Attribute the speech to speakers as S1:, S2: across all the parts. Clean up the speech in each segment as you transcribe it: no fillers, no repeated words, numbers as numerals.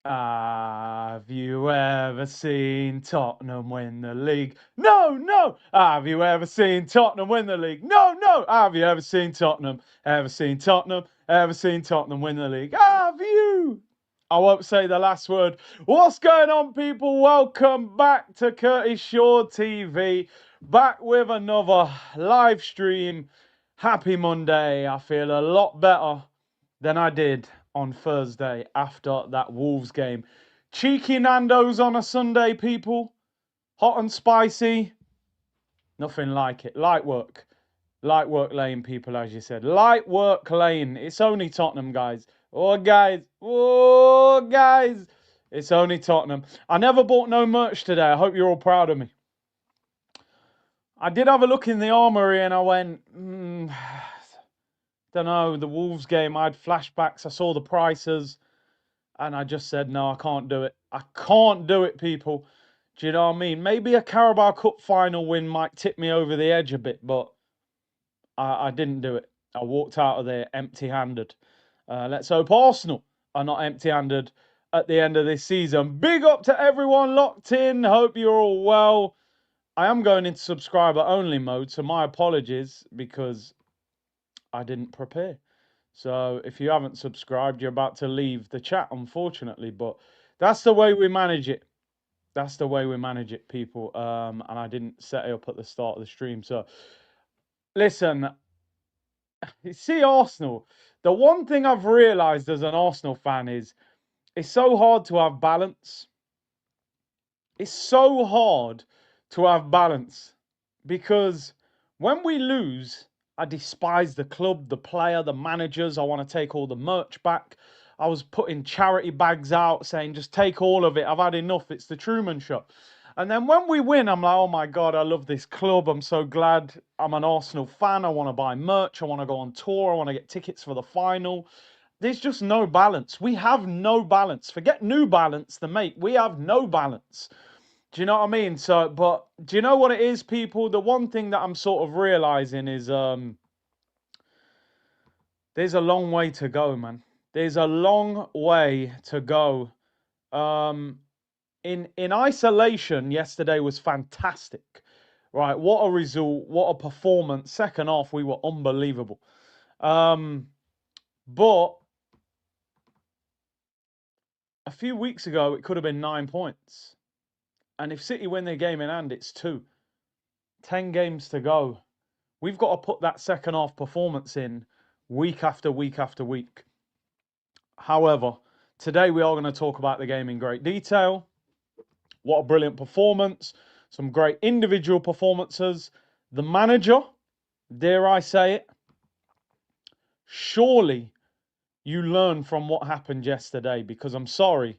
S1: Have you ever seen Tottenham win the league? No, no. Have you ever seen Tottenham win the league? No, no. Have you ever seen Tottenham? Ever seen Tottenham? Ever seen Tottenham win the league? Have you? I won't say the last word. What's going on, people? Welcome back to Curtis Shaw TV. Back with another live stream. Happy Monday. I feel a lot better than I did on Thursday after that Wolves game. Cheeky Nando's on a Sunday, people. Hot and spicy. Nothing like it. Light work. Light work lane, people, as you said. Light work lane. It's only Tottenham, guys. Oh, guys. Oh, guys. It's only Tottenham. I never bought no merch today. I hope you're all proud of me. I did have a look in the armory and I went, don't know, the Wolves game, I had flashbacks. I saw the prices. And I just said, no, I can't do it. I can't do it, people. Do you know what I mean? Maybe a Carabao Cup final win might tip me over the edge a bit, but I didn't do it. I walked out of there empty-handed. Let's hope Arsenal are not empty-handed at the end of this season. Big up to everyone locked in. Hope you're all well. I am going into subscriber-only mode, so my apologies because I didn't prepare. So if you haven't subscribed, you're about to leave the chat, unfortunately. But that's the way we manage it. That's the way we manage it, people. And I didn't set it up at the start of the stream. So listen, you see Arsenal. The one thing I've realised as an Arsenal fan is it's so hard to have balance. It's so hard to have balance because when we lose, I despise the club, the player, the managers. I want to take all the merch back. I was putting charity bags out saying, just take all of it. I've had enough. It's the Truman Show. And then when we win, I'm like, oh my God, I love this club. I'm so glad I'm an Arsenal fan. I want to buy merch. I want to go on tour. I want to get tickets for the final. There's just no balance. We have no balance. Forget New Balance, the mate. We have no balance. Do you know what I mean? So, but do you know what it is, people? The one thing that I'm sort of realizing is there's a long way to go, man. There's a long way to go. In isolation, yesterday was fantastic. Right, what a result, what a performance. Second half, we were unbelievable. But a few weeks ago, it could have been 9 points. And if City win their game in hand, it's 2. 10 games to go. We've got to put that second half performance in week after week after week. However, today we are going to talk about the game in great detail. What a brilliant performance. Some great individual performances. The manager, dare I say it, surely you learn from what happened yesterday because I'm sorry,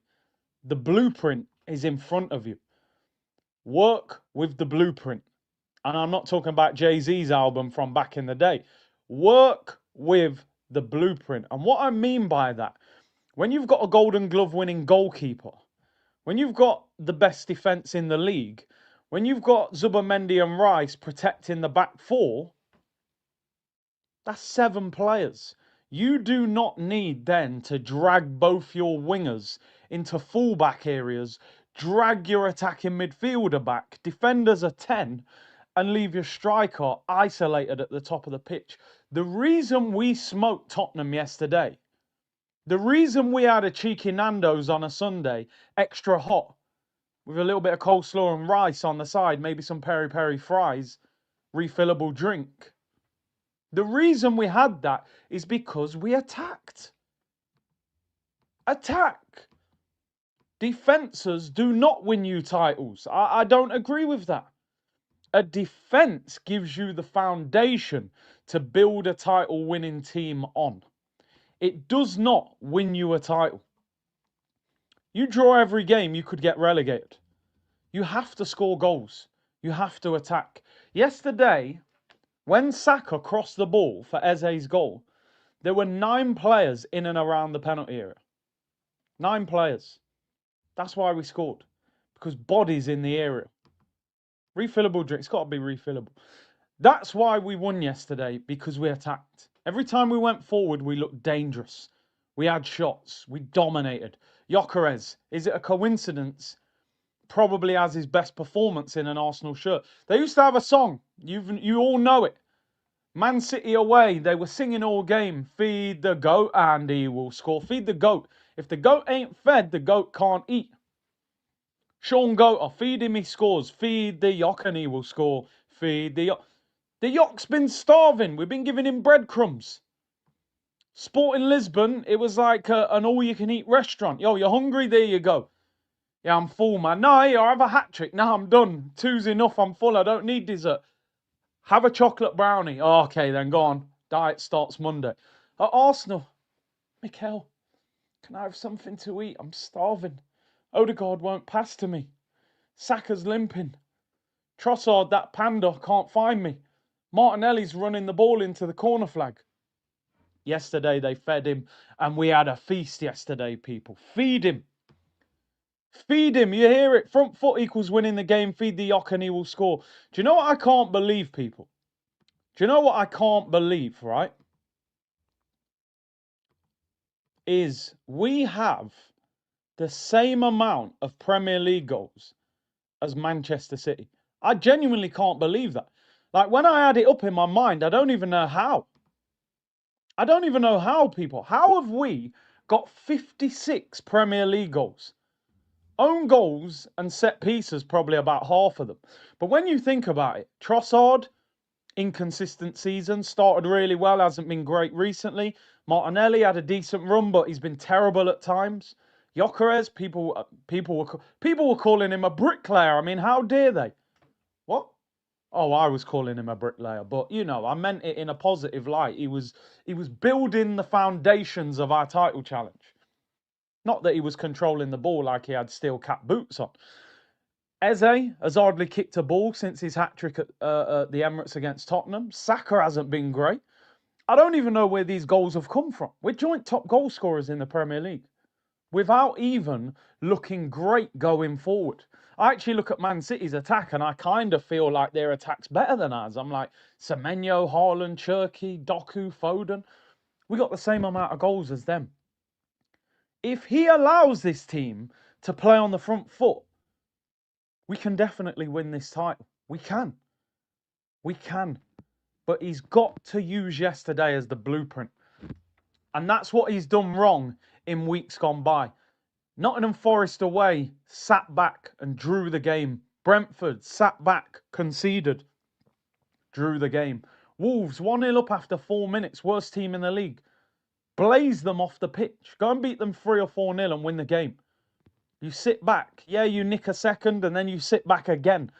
S1: the blueprint is in front of you. Work with the blueprint. And I'm not talking about Jay-Z's album from back in the day. Work with the blueprint. And what I mean by that, when you've got a Golden Glove winning goalkeeper, when you've got the best defence in the league, when you've got Zubimendi and Rice protecting the back 4, that's 7 players. You do not need then to drag both your wingers into fullback areas, drag your attacking midfielder back, defenders are 10, and leave your striker isolated at the top of the pitch. The reason we smoked Tottenham yesterday, the reason we had a cheeky Nando's on a Sunday, extra hot, with a little bit of coleslaw and rice on the side, maybe some peri-peri fries, refillable drink. The reason we had that is because we attacked. Attack. Defences do not win you titles. I don't agree with that. A defence gives you the foundation to build a title winning team on. It does not win you a title. You draw every game, you could get relegated. You have to score goals. You have to attack. Yesterday, when Saka crossed the ball for Eze's goal, there were 9 players in and around the penalty area. 9 players. That's why we scored. Because bodies in the area. Refillable drink. It's got to be refillable. That's why we won yesterday, because we attacked. Every time we went forward, we looked dangerous. We had shots. We dominated. Gyokeres, is it a coincidence? Probably has his best performance in an Arsenal shirt. They used to have a song. You all know it. Man City away, they were singing all game. Feed the goat and he will score. Feed the goat. If the goat ain't fed, the goat can't eat. Sean Goater, feed him, he scores. Feed the Yok and he will score. Feed the Yok. The Yok's been starving. We've been giving him breadcrumbs. Sporting Lisbon, it was like an all-you-can-eat restaurant. Yo, you're hungry? There you go. Yeah, I'm full, man. No, here, I have a hat trick. No, I'm done. Two's enough. I'm full. I don't need dessert. Have a chocolate brownie. Oh, okay, then go on. Diet starts Monday. At Arsenal, Mikel, can I have something to eat? I'm starving. Odegaard won't pass to me. Saka's limping. Trossard, that panda, can't find me. Martinelli's running the ball into the corner flag. Yesterday they fed him, and we had a feast yesterday, people. Feed him. Feed him. You hear it. Front foot equals winning the game. Feed the Yok and he will score. Do you know what I can't believe, people? Do you know what I can't believe, right? Is we have the same amount of Premier League goals as Manchester City. I genuinely can't believe that. Like, when I had it up in my mind, I don't even know how. I don't even know how, people. How have we got 56 Premier League goals? Own goals and set pieces, probably about half of them. But when you think about it, Trossard, inconsistent season, started really well, hasn't been great recently. Martinelli had a decent run, but he's been terrible at times. Gyokeres, people were calling him a bricklayer. I mean, how dare they? What? Oh, I was calling him a bricklayer, but you know, I meant it in a positive light. He was building the foundations of our title challenge. Not that he was controlling the ball like he had steel cap boots on. Eze has hardly kicked a ball since his hat-trick at the Emirates against Tottenham. Saka hasn't been great. I don't even know where these goals have come from. We're joint top goal scorers in the Premier League, without even looking great going forward. I actually look at Man City's attack and I kind of feel like their attack's better than ours. I'm like, Semenyo, Haaland, Cherki, Doku, Foden. We got the same amount of goals as them. If he allows this team to play on the front foot, we can definitely win this title. We can. We can. But he's got to use yesterday as the blueprint. And that's what he's done wrong in weeks gone by. Nottingham Forest away, sat back and drew the game. Brentford sat back, conceded, drew the game. Wolves 1-0 up after 4 minutes, worst team in the league. Blaze them off the pitch. Go and beat them 3 or 4-0 and win the game. You sit back. Yeah, you nick a second and then you sit back again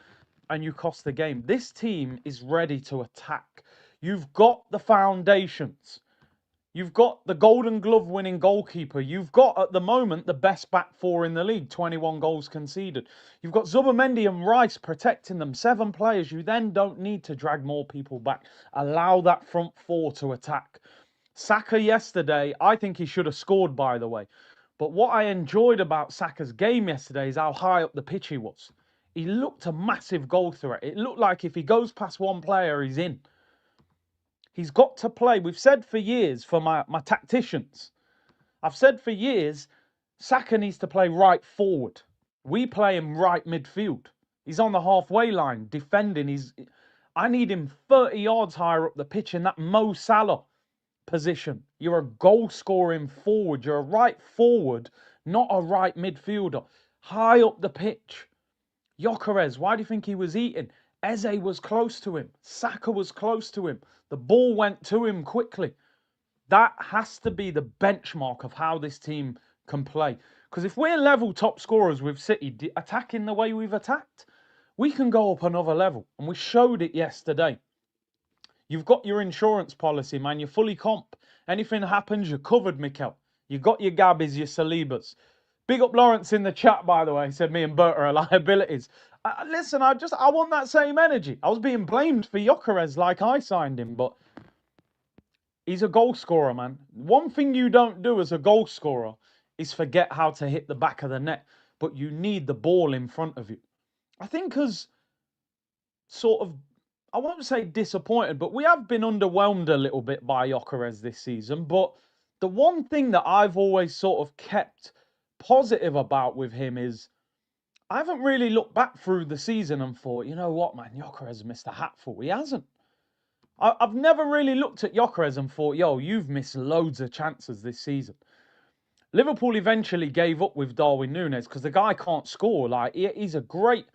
S1: and you cost the game. This team is ready to attack. You've got the foundations. You've got the Golden Glove winning goalkeeper. You've got, at the moment, the best back four in the league, 21 goals conceded. You've got Zubimendi and Rice protecting them, 7 players. You then don't need to drag more people back. Allow that front four to attack. Saka yesterday, I think he should have scored, by the way. But what I enjoyed about Saka's game yesterday is how high up the pitch he was. He looked a massive goal threat. It looked like if he goes past one player, he's in. He's got to play. We've said for years, for my tacticians, I've said for years, Saka needs to play right forward. We play him right midfield. He's on the halfway line, defending. I need him 30 yards higher up the pitch in that Mo Salah position. You're a goal-scoring forward. You're a right forward, not a right midfielder. High up the pitch. Gyokeres, why do you think he was eating? Eze was close to him. Saka was close to him. The ball went to him quickly. That has to be the benchmark of how this team can play. Because if we're level top scorers with City, attacking the way we've attacked, we can go up another level. And we showed it yesterday. You've got your insurance policy, man. You're fully comp. Anything happens, you're covered, Mikel. You got your Gabbies, your Salibas. Big up Lawrence in the chat, by the way. He said me and Bert are liabilities. Listen, I want that same energy. I was being blamed for Gyokeres like I signed him, but he's a goal scorer, man. One thing you don't do as a goal scorer is forget how to hit the back of the net, but you need the ball in front of you. I think as sort of, I won't say disappointed, but we have been underwhelmed a little bit by Gyokeres this season. But the one thing that I've always sort of kept positive about with him is I haven't really looked back through the season and thought, you know what, man, Gyokeres missed a hatful. He hasn't. I've never really looked at Gyokeres and thought, yo, you've missed loads of chances this season. Liverpool eventually gave up with Darwin Núñez because the guy can't score. Like, he's a great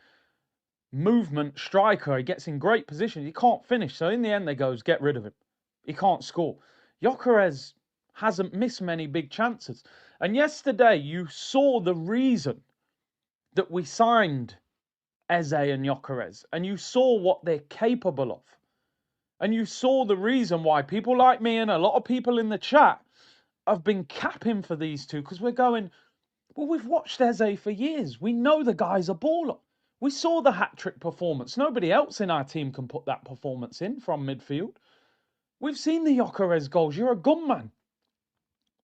S1: movement striker. He gets in great positions. He can't finish. So in the end, they goes, get rid of him. He can't score. Gyokeres hasn't missed many big chances. And yesterday, you saw the reason that we signed Eze and Gyokeres. And you saw what they're capable of. And you saw the reason why people like me and a lot of people in the chat have been capping for these two, because we're going, well, we've watched Eze for years. We know the guy's a baller. We saw the hat-trick performance. Nobody else in our team can put that performance in from midfield. We've seen the Gyokeres goals. You're a gunman.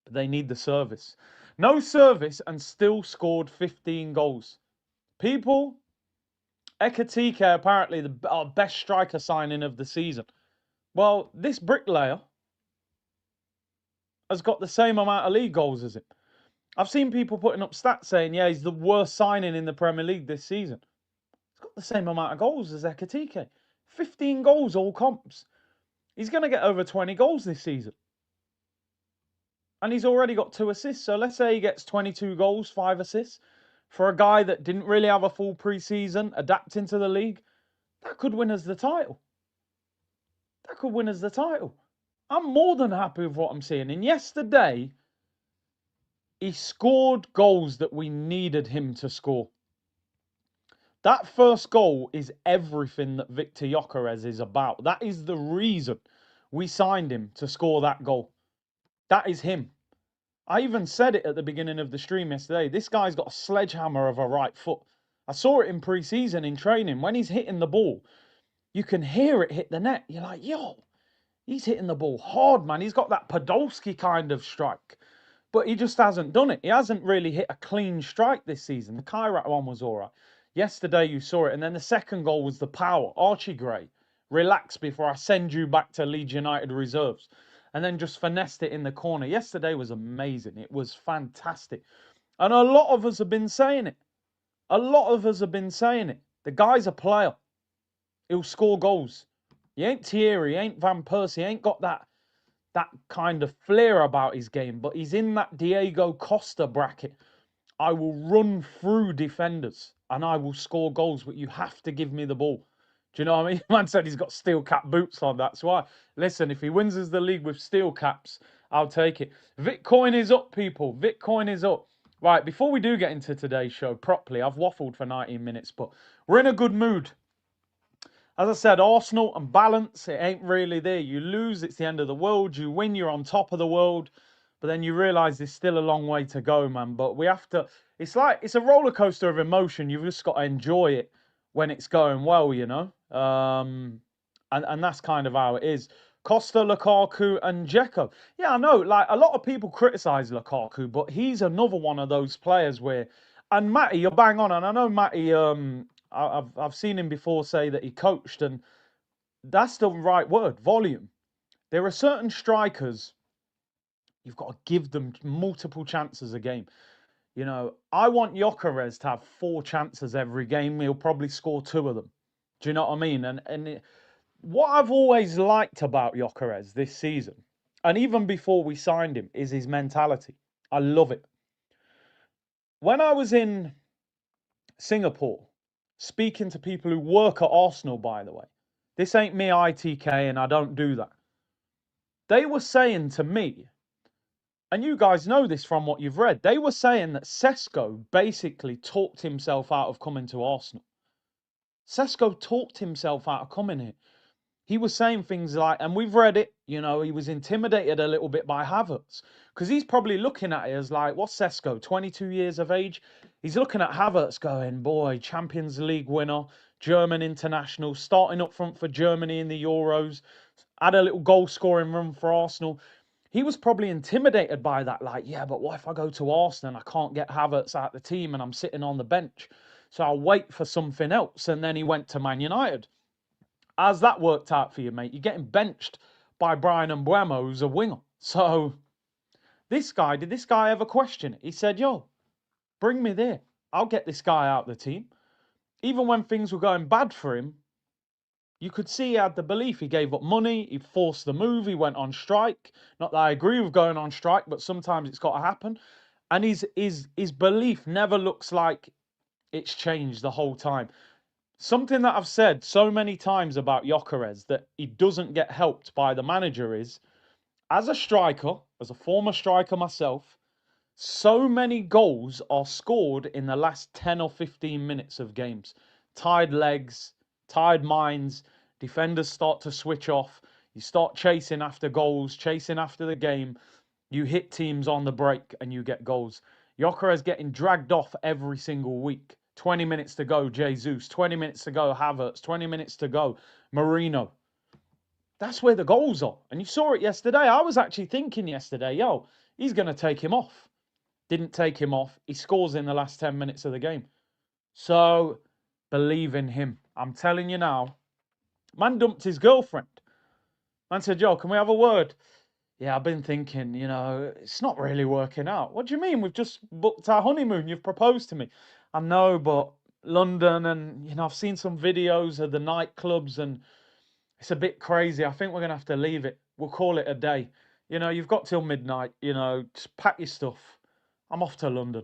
S1: But they need the service. No service and still scored 15 goals. People, Ekatike apparently our best striker signing of the season. Well, this bricklayer has got the same amount of league goals as him. I've seen people putting up stats saying, yeah, he's the worst signing in the Premier League this season. He's got the same amount of goals as Ekatike. 15 goals, all comps. He's going to get over 20 goals this season. And he's already got 2 assists. So let's say he gets 22 goals, 5 assists. For a guy that didn't really have a full pre-season, adapting to the league, that could win us the title. That could win us the title. I'm more than happy with what I'm seeing. And yesterday, he scored goals that we needed him to score. That first goal is everything that Victor Gyokeres is about. That is the reason we signed him, to score that goal. That is him. I even said it at the beginning of the stream yesterday. This guy's got a sledgehammer of a right foot. I saw it in pre-season in training. When he's hitting the ball, you can hear it hit the net. You're like, yo, he's hitting the ball hard, man. He's got that Podolski kind of strike. But he just hasn't done it. He hasn't really hit a clean strike this season. The Kairat one was all right. Yesterday you saw it. And then the second goal was the power. Archie Gray, relax before I send you back to Leeds United reserves. And then just finessed it in the corner. Yesterday was amazing. It was fantastic. And a lot of us have been saying it. A lot of us have been saying it. The guy's a player. He'll score goals. He ain't Thierry, he ain't Van Persie, he ain't got that kind of flair about his game, but he's in that Diego Costa bracket. I will run through defenders and I will score goals, but you have to give me the ball. Do you know what I mean? Man said he's got steel cap boots on. That's why. Listen, if he wins us the league with steel caps, I'll take it. Bitcoin is up, people. Bitcoin is up. Right, before we do get into today's show properly, I've waffled for 19 minutes, but we're in a good mood. As I said, Arsenal and balance, it ain't really there. You lose, it's the end of the world. You win, you're on top of the world. But then you realise there's still a long way to go, man. But we have to, it's a roller coaster of emotion. You've just got to enjoy it when it's going well, you know. And that's kind of how it is. Costa, Lukaku and Dzeko. Yeah, I know, like a lot of people criticise Lukaku, but he's another one of those players where, and Matty, you're bang on, and I know Matty, I've seen him before say that he coached, and that's the right word, volume. There are certain strikers, you've got to give them multiple chances a game. You know, I want Gyokeres to have 4 chances every game. He'll probably score 2 of them. Do you know what I mean? And what I've always liked about Gyokeres this season, and even before we signed him, is his mentality. I love it. When I was in Singapore, speaking to people who work at Arsenal, by the way, this ain't me ITK and I don't do that. They were saying to me, and you guys know this from what you've read, they were saying that Sesko basically talked himself out of coming to Arsenal. Sesko talked himself out of coming here. He was saying things like, and we've read it, you know, he was intimidated a little bit by Havertz. Because he's probably looking at it as like, what's Sesko, 22 years of age? He's looking at Havertz going, boy, Champions League winner, German international, starting up front for Germany in the Euros, had a little goal-scoring run for Arsenal. He was probably intimidated by that, like, yeah, but what if I go to Arsenal and I can't get Havertz out the team and I'm sitting on the bench? So I'll wait for something else. And then he went to Man United. How's that worked out for you, mate? You're getting benched by Brian Mbeumo, who's a winger. So, did this guy ever question it? He said, yo, Bring me there. I'll get this guy out of the team. Even when things were going bad for him, you could see he had the belief. He gave up money. He forced the move. He went on strike. Not that I agree with going on strike, but sometimes it's got to happen. And his belief never looks like it's changed the whole time. Something that I've said so many times about Gyokeres that he doesn't get helped by the manager is, as a striker, as a former striker myself, so many goals are scored in the last 10 or 15 minutes of games. Tired legs, tired minds, defenders start to switch off. You start chasing after goals, chasing after the game. You hit teams on the break and you get goals. Gyokeres getting dragged off every single week. 20 minutes to go, Jesus. 20 minutes to go, Havertz. 20 minutes to go, Marino. That's where the goals are. And you saw it yesterday. I was actually thinking yesterday, yo, he's going to take him off. Didn't take him off. He scores in the last 10 minutes of the game. So, believe in him. I'm telling you now. Man dumped his girlfriend. Man said, yo, can we have a word? Yeah, I've been thinking, it's not really working out. What do you mean? We've just booked our honeymoon. You've proposed to me. I know, but London and, I've seen some videos of the nightclubs and it's a bit crazy. I think we're going to have to leave it. We'll call it a day. You've got till midnight, just pack your stuff. I'm off to London.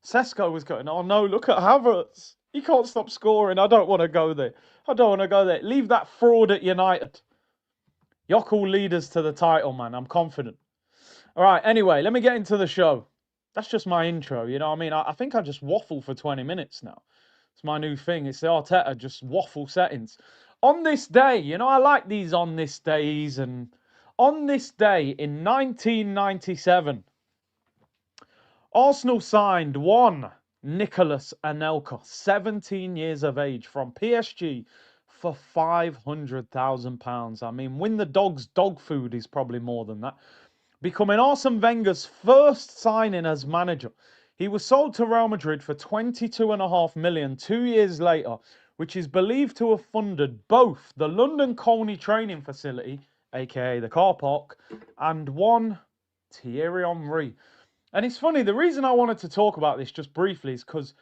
S1: Sesko was going, oh no, look at Havertz. He can't stop scoring. I don't want to go there. I don't want to go there. Leave that fraud at United. Yock will lead us to the title, man. I'm confident. All right, anyway, let me get into the show. That's just my intro, you know what I mean? I think I just waffle for 20 minutes now. It's my new thing. It's the Arteta, just waffle settings. On this day, I like these on this days. And on this day in 1997, Arsenal signed one Nicolas Anelka, 17 years of age, from PSG for £500,000. I mean, win the dogs dog food is probably more than that. Becoming Arsene Wenger's first signing as manager. He was sold to Real Madrid for £22.5 million 2 years later, which is believed to have funded both the London Colney training facility, aka the car park, and one Thierry Henry. And it's funny, the reason I wanted to talk about this just briefly is because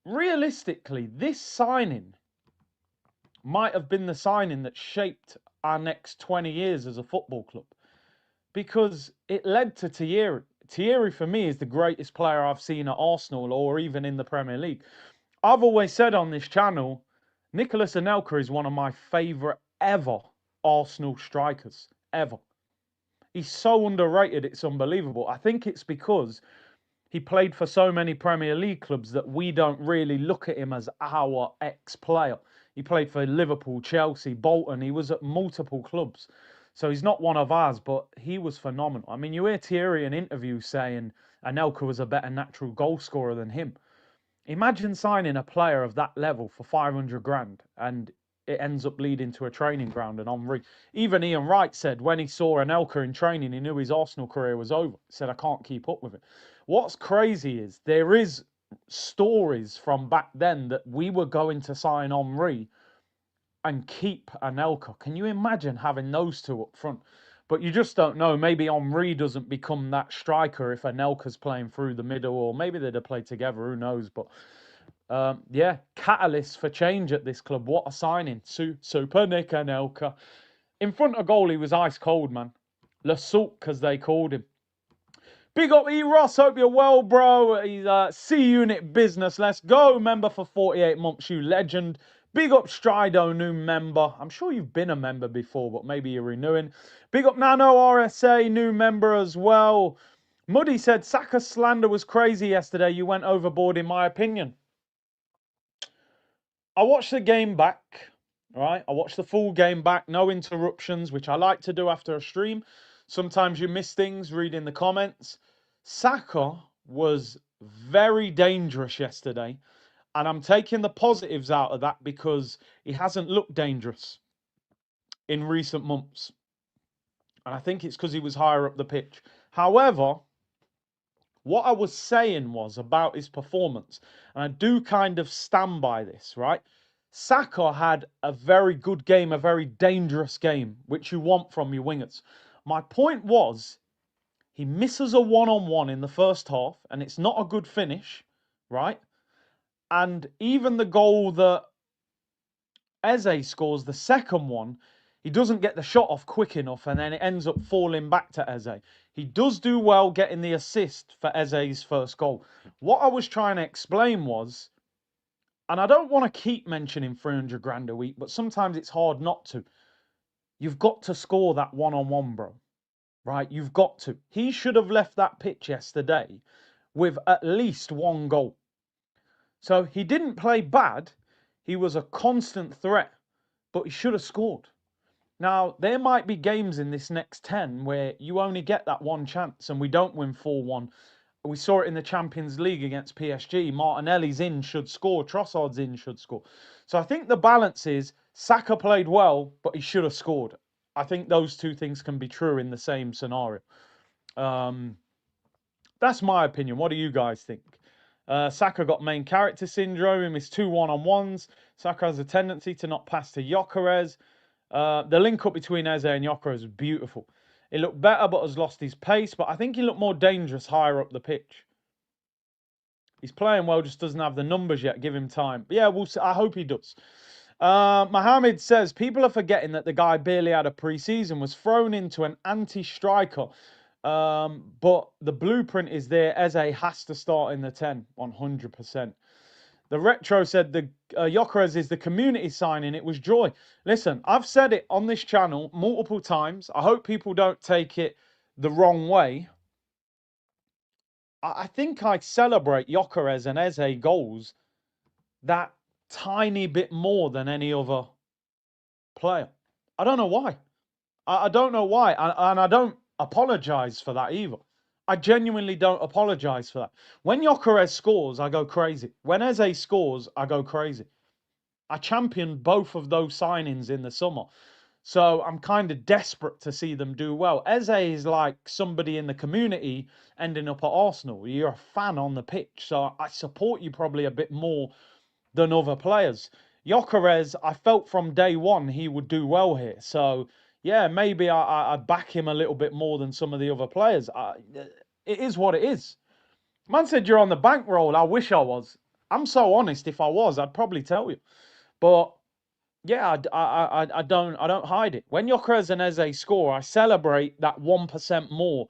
S1: realistically, this signing might have been the signing that shaped our next 20 years as a football club. Because it led to Thierry. Thierry, for me, is the greatest player I've seen at Arsenal or even in the Premier League. I've always said on this channel, Nicolas Anelka is one of my favourite ever Arsenal strikers, ever. He's so underrated, it's unbelievable. I think it's because he played for so many Premier League clubs that we don't really look at him as our ex-player. He played for Liverpool, Chelsea, Bolton. He was at multiple clubs. So he's not one of ours, but he was phenomenal. I mean, you hear Thierry in interviews saying Anelka was a better natural goal scorer than him. Imagine signing a player of that level for 500 grand and it ends up leading to a training ground and Henry. Even Ian Wright said when he saw Anelka in training, he knew his Arsenal career was over. He said, I can't keep up with it. What's crazy is there is stories from back then that we were going to sign Henry and keep Anelka. Can you imagine having those two up front? But you just don't know. Maybe Henry doesn't become that striker if Anelka's playing through the middle, or maybe they'd have played together. Who knows? But yeah, catalyst for change at this club. What a signing. Super Nick Anelka. In front of goal, he was ice cold, man. Le Souk, as they called him. Big up E. Ross, hope you're well, bro. He's C-Unit Business. Let's go. Member for 48 months, you legend. Big up Strido, new member. I'm sure you've been a member before, but maybe you're renewing. Big up Nano RSA, new member as well. Muddy said, Saka's slander was crazy yesterday. You went overboard, in my opinion. I watched the game back, right? I watched the full game back, no interruptions, which I like to do after a stream. Sometimes you miss things, reading the comments. Saka was very dangerous yesterday. And I'm taking the positives out of that because he hasn't looked dangerous in recent months. And I think it's because he was higher up the pitch. However, what I was saying was about his performance, and I do kind of stand by this, right? Saka had a very good game, a very dangerous game, which you want from your wingers. My point was, He misses a one-on-one in the first half, and it's not a good finish, right? And even the goal that Eze scores, the second one, he doesn't get the shot off quick enough, and then it ends up falling back to Eze. He does do well getting the assist for Eze's first goal. What I was trying to explain was, and I don't want to keep mentioning 300 grand a week, but sometimes it's hard not to. You've got to score that one-on-one, bro. Right? You've got to. He should have left that pitch yesterday with at least one goal. So he didn't play bad. He was a constant threat, but he should have scored. Now, there might be games in this next 10 where you only get that one chance and we don't win 4-1. We saw it in the Champions League against PSG. Martinelli's in, should score. Trossard's in, should score. So I think the balance is Saka played well, but he should have scored. I think those two things can be true in the same scenario. That's my opinion. What do you guys think? Saka got main character syndrome. He missed 2 one-on-ones. Saka has a tendency to not pass to Gyokeres. The link-up between Eze and Gyokeres was beautiful. He looked better but has lost his pace. But I think he looked more dangerous higher up the pitch. He's playing well, just doesn't have the numbers yet. Give him time. But yeah, we'll see. I hope he does. Mohammed says, people are forgetting that the guy barely had a pre-season, was thrown into an anti-striker. But the blueprint is there. Eze has to start in the 10, 100%. The Retro said the Gyokeres is the community signing. It was joy. Listen, I've said it on this channel multiple times. I hope people don't take it the wrong way. I think I celebrate Gyokeres and Eze goals that tiny bit more than any other player. I don't know why. I don't know why. And I don't apologise for that either. I genuinely don't apologise for that. When Gyokeres scores, I go crazy. When Eze scores, I go crazy. I championed both of those signings in the summer. So I'm kind of desperate to see them do well. Eze is like somebody in the community ending up at Arsenal. You're a fan on the pitch. So I support you probably a bit more than other players. Gyokeres, I felt from day one he would do well here. So yeah, maybe I back him a little bit more than some of the other players. It is what it is. Man said you're on the bankroll. I wish I was. I'm so honest. If I was, I'd probably tell you. But yeah, I don't hide it. When Gyokeres and Eze score, I celebrate that 1% more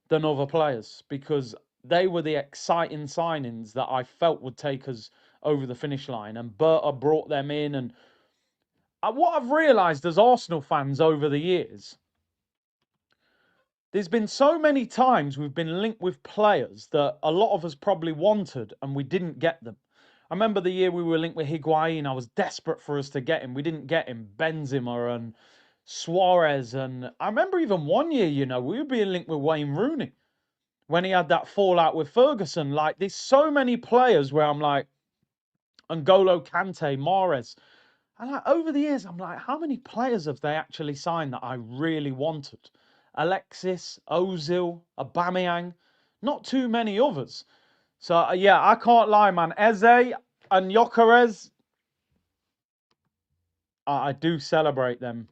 S1: than other players because they were the exciting signings that I felt would take us over the finish line. And Berta brought them in. And what I've realised as Arsenal fans over the years, there's been so many times we've been linked with players that a lot of us probably wanted and we didn't get them. I remember the year we were linked with Higuain. I was desperate for us to get him. We didn't get him. Benzema and Suarez. And I remember even one year, we were being linked with Wayne Rooney when he had that fallout with Ferguson. Like, there's so many players where I'm like, N'Golo Kante, Mahrez. And like, over the years, I'm like, how many players have they actually signed that I really wanted? Alexis, Ozil, Aubameyang, not too many others. So yeah, I can't lie, man. Eze and Gyokeres, I do celebrate them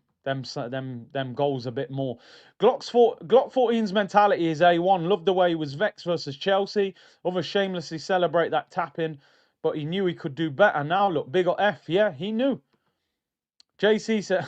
S1: goals a bit more. Glock 14's mentality is A1. Loved the way he was vexed versus Chelsea. Others shamelessly celebrate that tap-in, but he knew he could do better. Now look, big F. Yeah, he knew. JC said,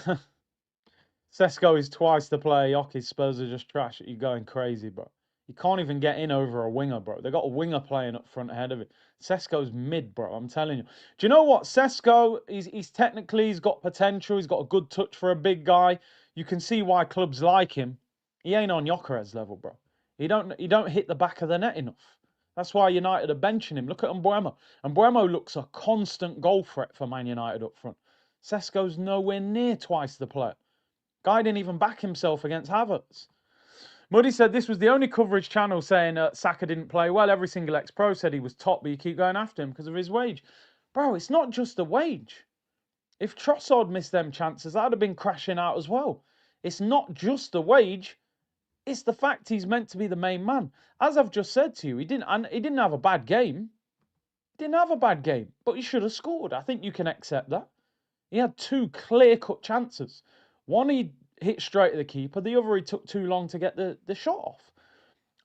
S1: Sesko is twice the player. Yoki's Spurs are just trash. You're going crazy, bro. You can't even get in over a winger, bro. They got a winger playing up front ahead of it. Sesko's mid, bro. I'm telling you. Do you know what? Sesko, he's got potential. He's got a good touch for a big guy. You can see why clubs like him. He ain't on Gyokeres level, bro. He don't hit the back of the net enough. That's why United are benching him. Look at Mbeumo. Mbeumo looks a constant goal threat for Man United up front. Sesko's nowhere near twice the player. Guy didn't even back himself against Havertz. Muddy said this was the only coverage channel saying Saka didn't play well. Every single ex-pro said he was top, but you keep going after him because of his wage. Bro, it's not just the wage. If Trossard missed them chances, I'd have been crashing out as well. It's not just the wage. It's the fact he's meant to be the main man. As I've just said to you, he didn't have a bad game. He didn't have a bad game, but he should have scored. I think you can accept that. He had 2 clear-cut chances. One he hit straight at the keeper. The other he took too long to get the shot off.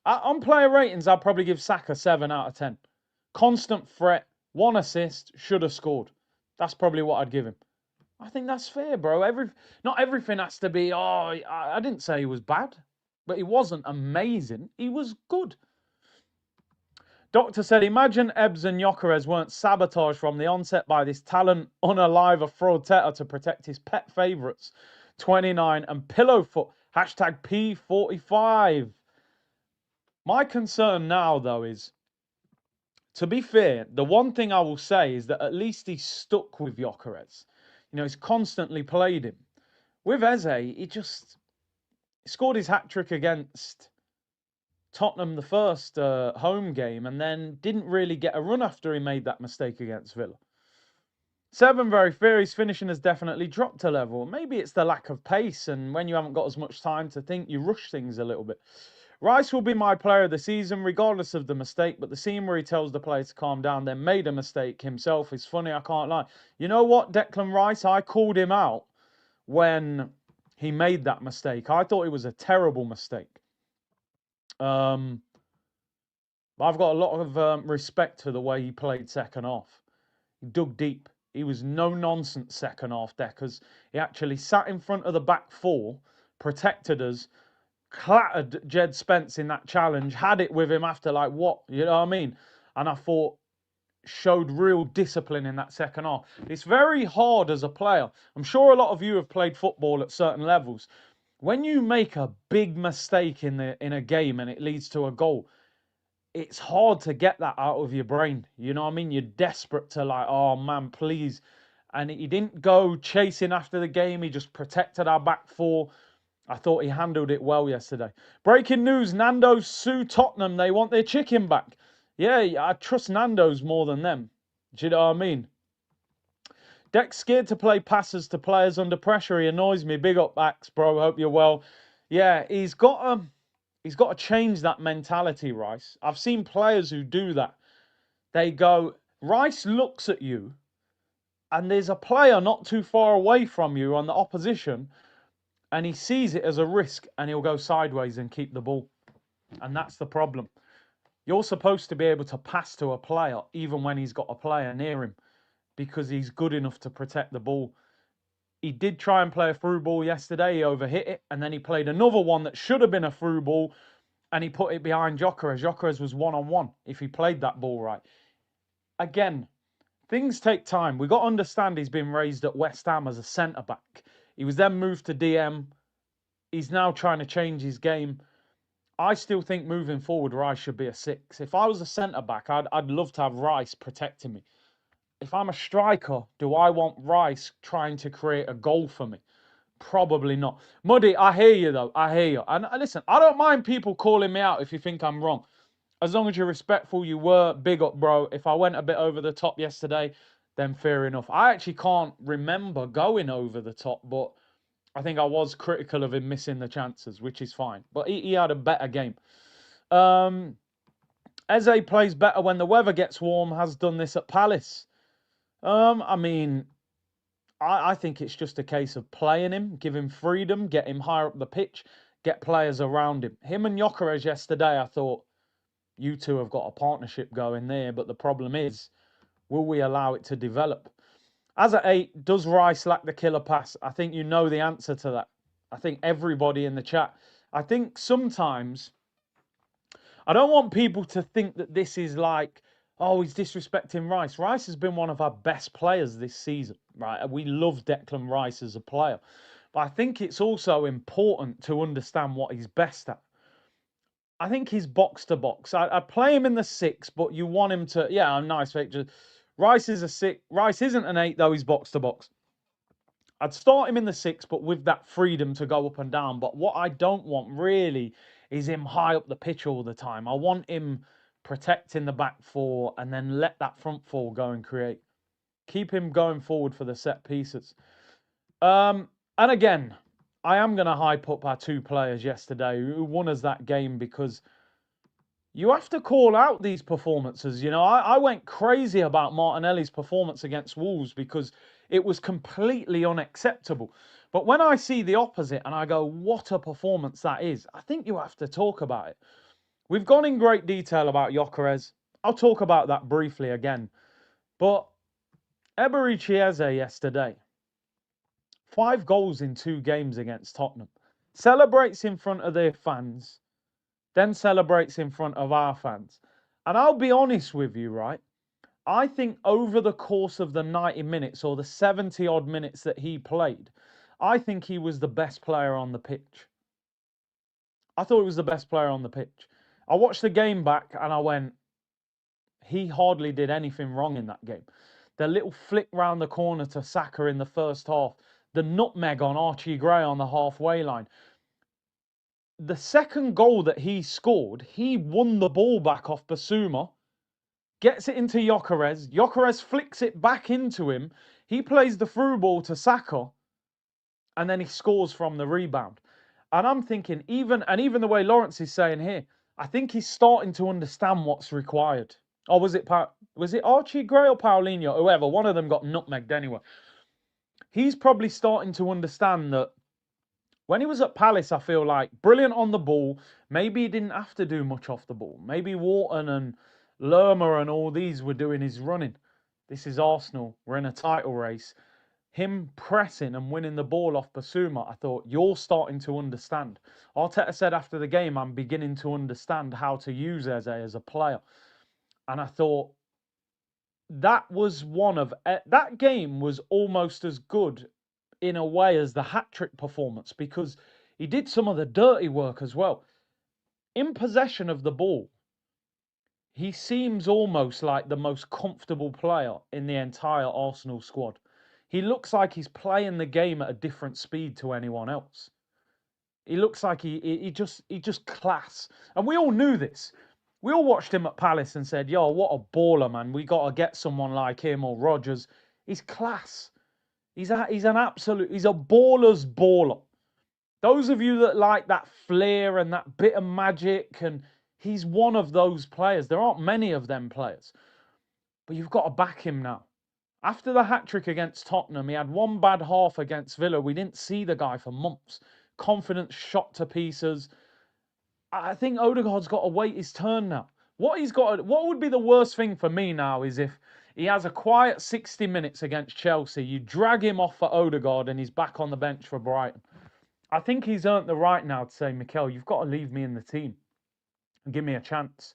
S1: On player ratings, I'd probably give Saka 7 out of 10. Constant threat, 1 assist, should have scored. That's probably what I'd give him. I think that's fair, bro. Not everything has to be, I didn't say he was bad, but he wasn't amazing. He was good. Doctor said, imagine Ebbs and Gyokeres weren't sabotaged from the onset by this talent unalive a fraud to protect his pet favourites, 29 and Pillowfoot, hashtag P45. My concern now, though, is, to be fair, the one thing I will say is that at least he's stuck with Gyokeres. You know, he's constantly played him. With Eze, he scored his hat-trick against Tottenham the first home game and then didn't really get a run after he made that mistake against Villa. 7, very fair. His finishing has definitely dropped a level. Maybe it's the lack of pace, and when you haven't got as much time to think, you rush things a little bit. Rice will be my player of the season, regardless of the mistake, but the scene where he tells the player to calm down, then made a mistake himself, is funny, I can't lie. You know what, Declan Rice? I called him out when he made that mistake. I thought it was a terrible mistake. I've got a lot of respect for the way he played second half. He dug deep. He was no-nonsense second half, Deckers. He actually sat in front of the back four, protected us, clattered Jed Spence in that challenge, had it with him after, like, what? You know what I mean? And I thought, showed real discipline in that second half. It's very hard as a player. I'm sure a lot of you have played football at certain levels. When you make a big mistake in a game and it leads to a goal, it's hard to get that out of your brain. You know what I mean? You're desperate to, like, oh man, please. And he didn't go chasing after the game. He just protected our back four. I thought he handled it well yesterday. Breaking news, Nando's sue Tottenham. They want their chicken back. Yeah, I trust Nando's more than them. Do you know what I mean? Deck's scared to play passes to players under pressure. He annoys me. Big up, Max, bro. Hope you're well. Yeah, he's got to change that mentality, Rice. I've seen players who do that. They go, Rice looks at you, and there's a player not too far away from you on the opposition, and he sees it as a risk, and he'll go sideways and keep the ball. And that's the problem. You're supposed to be able to pass to a player, even when he's got a player near him, because he's good enough to protect the ball. He did try and play a through ball yesterday. He overhit it, and then he played another one that should have been a through ball, and he put it behind Gyokeres. Gyokeres was one-on-one if he played that ball right. Again, things take time. We've got to understand he's been raised at West Ham as a centre-back. He was then moved to DM. He's now trying to change his game. I still think moving forward, Rice should be a 6. If I was a centre-back, I'd love to have Rice protecting me. If I'm a striker, do I want Rice trying to create a goal for me? Probably not. Muddy, I hear you, though. I hear you. And listen, I don't mind people calling me out if you think I'm wrong. As long as you're respectful, you were. Big up, bro. If I went a bit over the top yesterday, then fair enough. I actually can't remember going over the top, but I think I was critical of him missing the chances, which is fine. But he had a better game. Eze plays better when the weather gets warm, has done this at Palace. I mean, I think it's just a case of playing him, give him freedom, get him higher up the pitch, get players around him. Him and Gyokeres yesterday, I thought, you two have got a partnership going there, but the problem is, will we allow it to develop? As at 8, does Rice lack the killer pass? I think you know the answer to that. I think everybody in the chat. I think sometimes, I don't want people to think that this is like, oh, he's disrespecting Rice. Rice has been one of our best players this season, right? We love Declan Rice as a player. But I think it's also important to understand what he's best at. I think he's box to box. I'd play him in the 6, but you want him to, yeah, nice. Rice is a 6. Rice isn't an 8, though. He's box to box. I'd start him in the 6, but with that freedom to go up and down. But what I don't want really is him high up the pitch all the time. I want him protecting the back four and then let that front four go and create. Keep him going forward for the set pieces. And again, I am going to hype up our 2 players yesterday who won us that game, because you have to call out these performances. You know, I went crazy about Martinelli's performance against Wolves because it was completely unacceptable. But when I see the opposite and I go, what a performance that is, I think you have to talk about it. We've gone in great detail about Gyokeres. I'll talk about that briefly again. But Eberechi Eze yesterday, 5 goals in 2 games against Tottenham. Celebrates in front of their fans, then celebrates in front of our fans. And I'll be honest with you, right? I think over the course of the 90 minutes or the 70 odd minutes that he played, I think he was the best player on the pitch. I thought he was the best player on the pitch. I watched the game back and I went, he hardly did anything wrong in that game. The little flick round the corner to Saka in the first half, the nutmeg on Archie Gray on the halfway line. The second goal that he scored, he won the ball back off Basuma, gets it into Gyokeres. Gyokeres flicks it back into him. He plays the through ball to Saka, and then he scores from the rebound. And I'm thinking, even the way Lawrence is saying here, I think he's starting to understand what's required. Or was it Archie Gray or Paulinho? Whoever, one of them got nutmegged anyway. He's probably starting to understand that when he was at Palace, I feel like brilliant on the ball. Maybe he didn't have to do much off the ball. Maybe Wharton and Lerma and all these were doing his running. This is Arsenal. We're in a title race. Him pressing and winning the ball off Basuma, I thought, you're starting to understand. Arteta said after the game, I'm beginning to understand how to use Eze as a player. And I thought, that game was almost as good in a way as the hat-trick performance, because he did some of the dirty work as well. In possession of the ball, he seems almost like the most comfortable player in the entire Arsenal squad. He looks like he's playing the game at a different speed to anyone else. He looks like he just class. And we all knew this. We all watched him at Palace and said, yo, what a baller, man. We got to get someone like him or Rodgers. He's class. He's a baller's baller. Those of you that like that flair and that bit of magic, and he's one of those players. There aren't many of them players. But you've got to back him now. After the hat-trick against Tottenham, he had one bad half against Villa. We didn't see the guy for months. Confidence shot to pieces. I think Odegaard's got to wait his turn now. What would be the worst thing for me now is if he has a quiet 60 minutes against Chelsea, you drag him off for Odegaard and he's back on the bench for Brighton. I think he's earned the right now to say, Mikel, you've got to leave me in the team and give me a chance.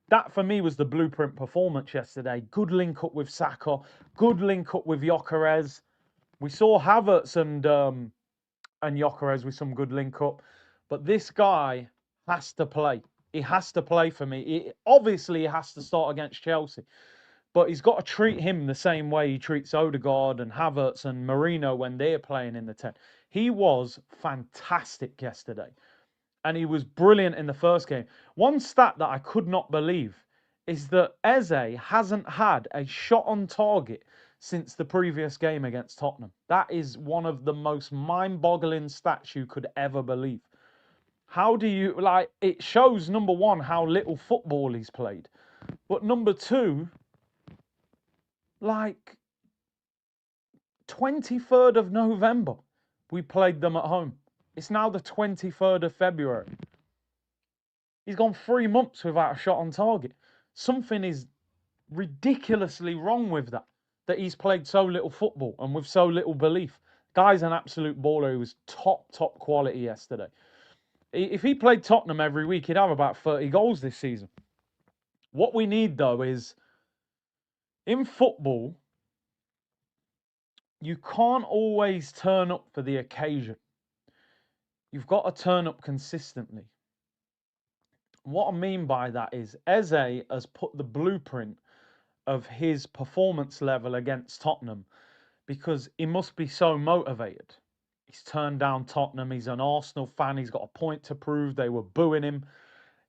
S1: That, for me, was the blueprint performance yesterday. Good link-up with Saka. Good link-up with Gyokeres. We saw Havertz and Gyokeres with some good link-up. But this guy has to play. He has to play for me. Obviously, he has to start against Chelsea. But he's got to treat him the same way he treats Odegaard and Havertz and Marino when they're playing in the 10. He was fantastic yesterday. And he was brilliant in the first game. One stat that I could not believe is that Eze hasn't had a shot on target since the previous game against Tottenham. That is one of the most mind-boggling stats you could ever believe. How do you, it shows, number one, how little football he's played. But number two, 23rd of November, we played them at home. It's now the 23rd of February. He's gone 3 months without a shot on target. Something is ridiculously wrong with that he's played so little football and with so little belief. Guy's an absolute baller. He was top quality yesterday. If he played Tottenham every week, he'd have about 30 goals this season. What we need, though, is in football, you can't always turn up for the occasion. You've got to turn up consistently. What I mean by that is Eze has put the blueprint of his performance level against Tottenham, because he must be so motivated. He's turned down Tottenham. He's an Arsenal fan. He's got a point to prove. They were booing him.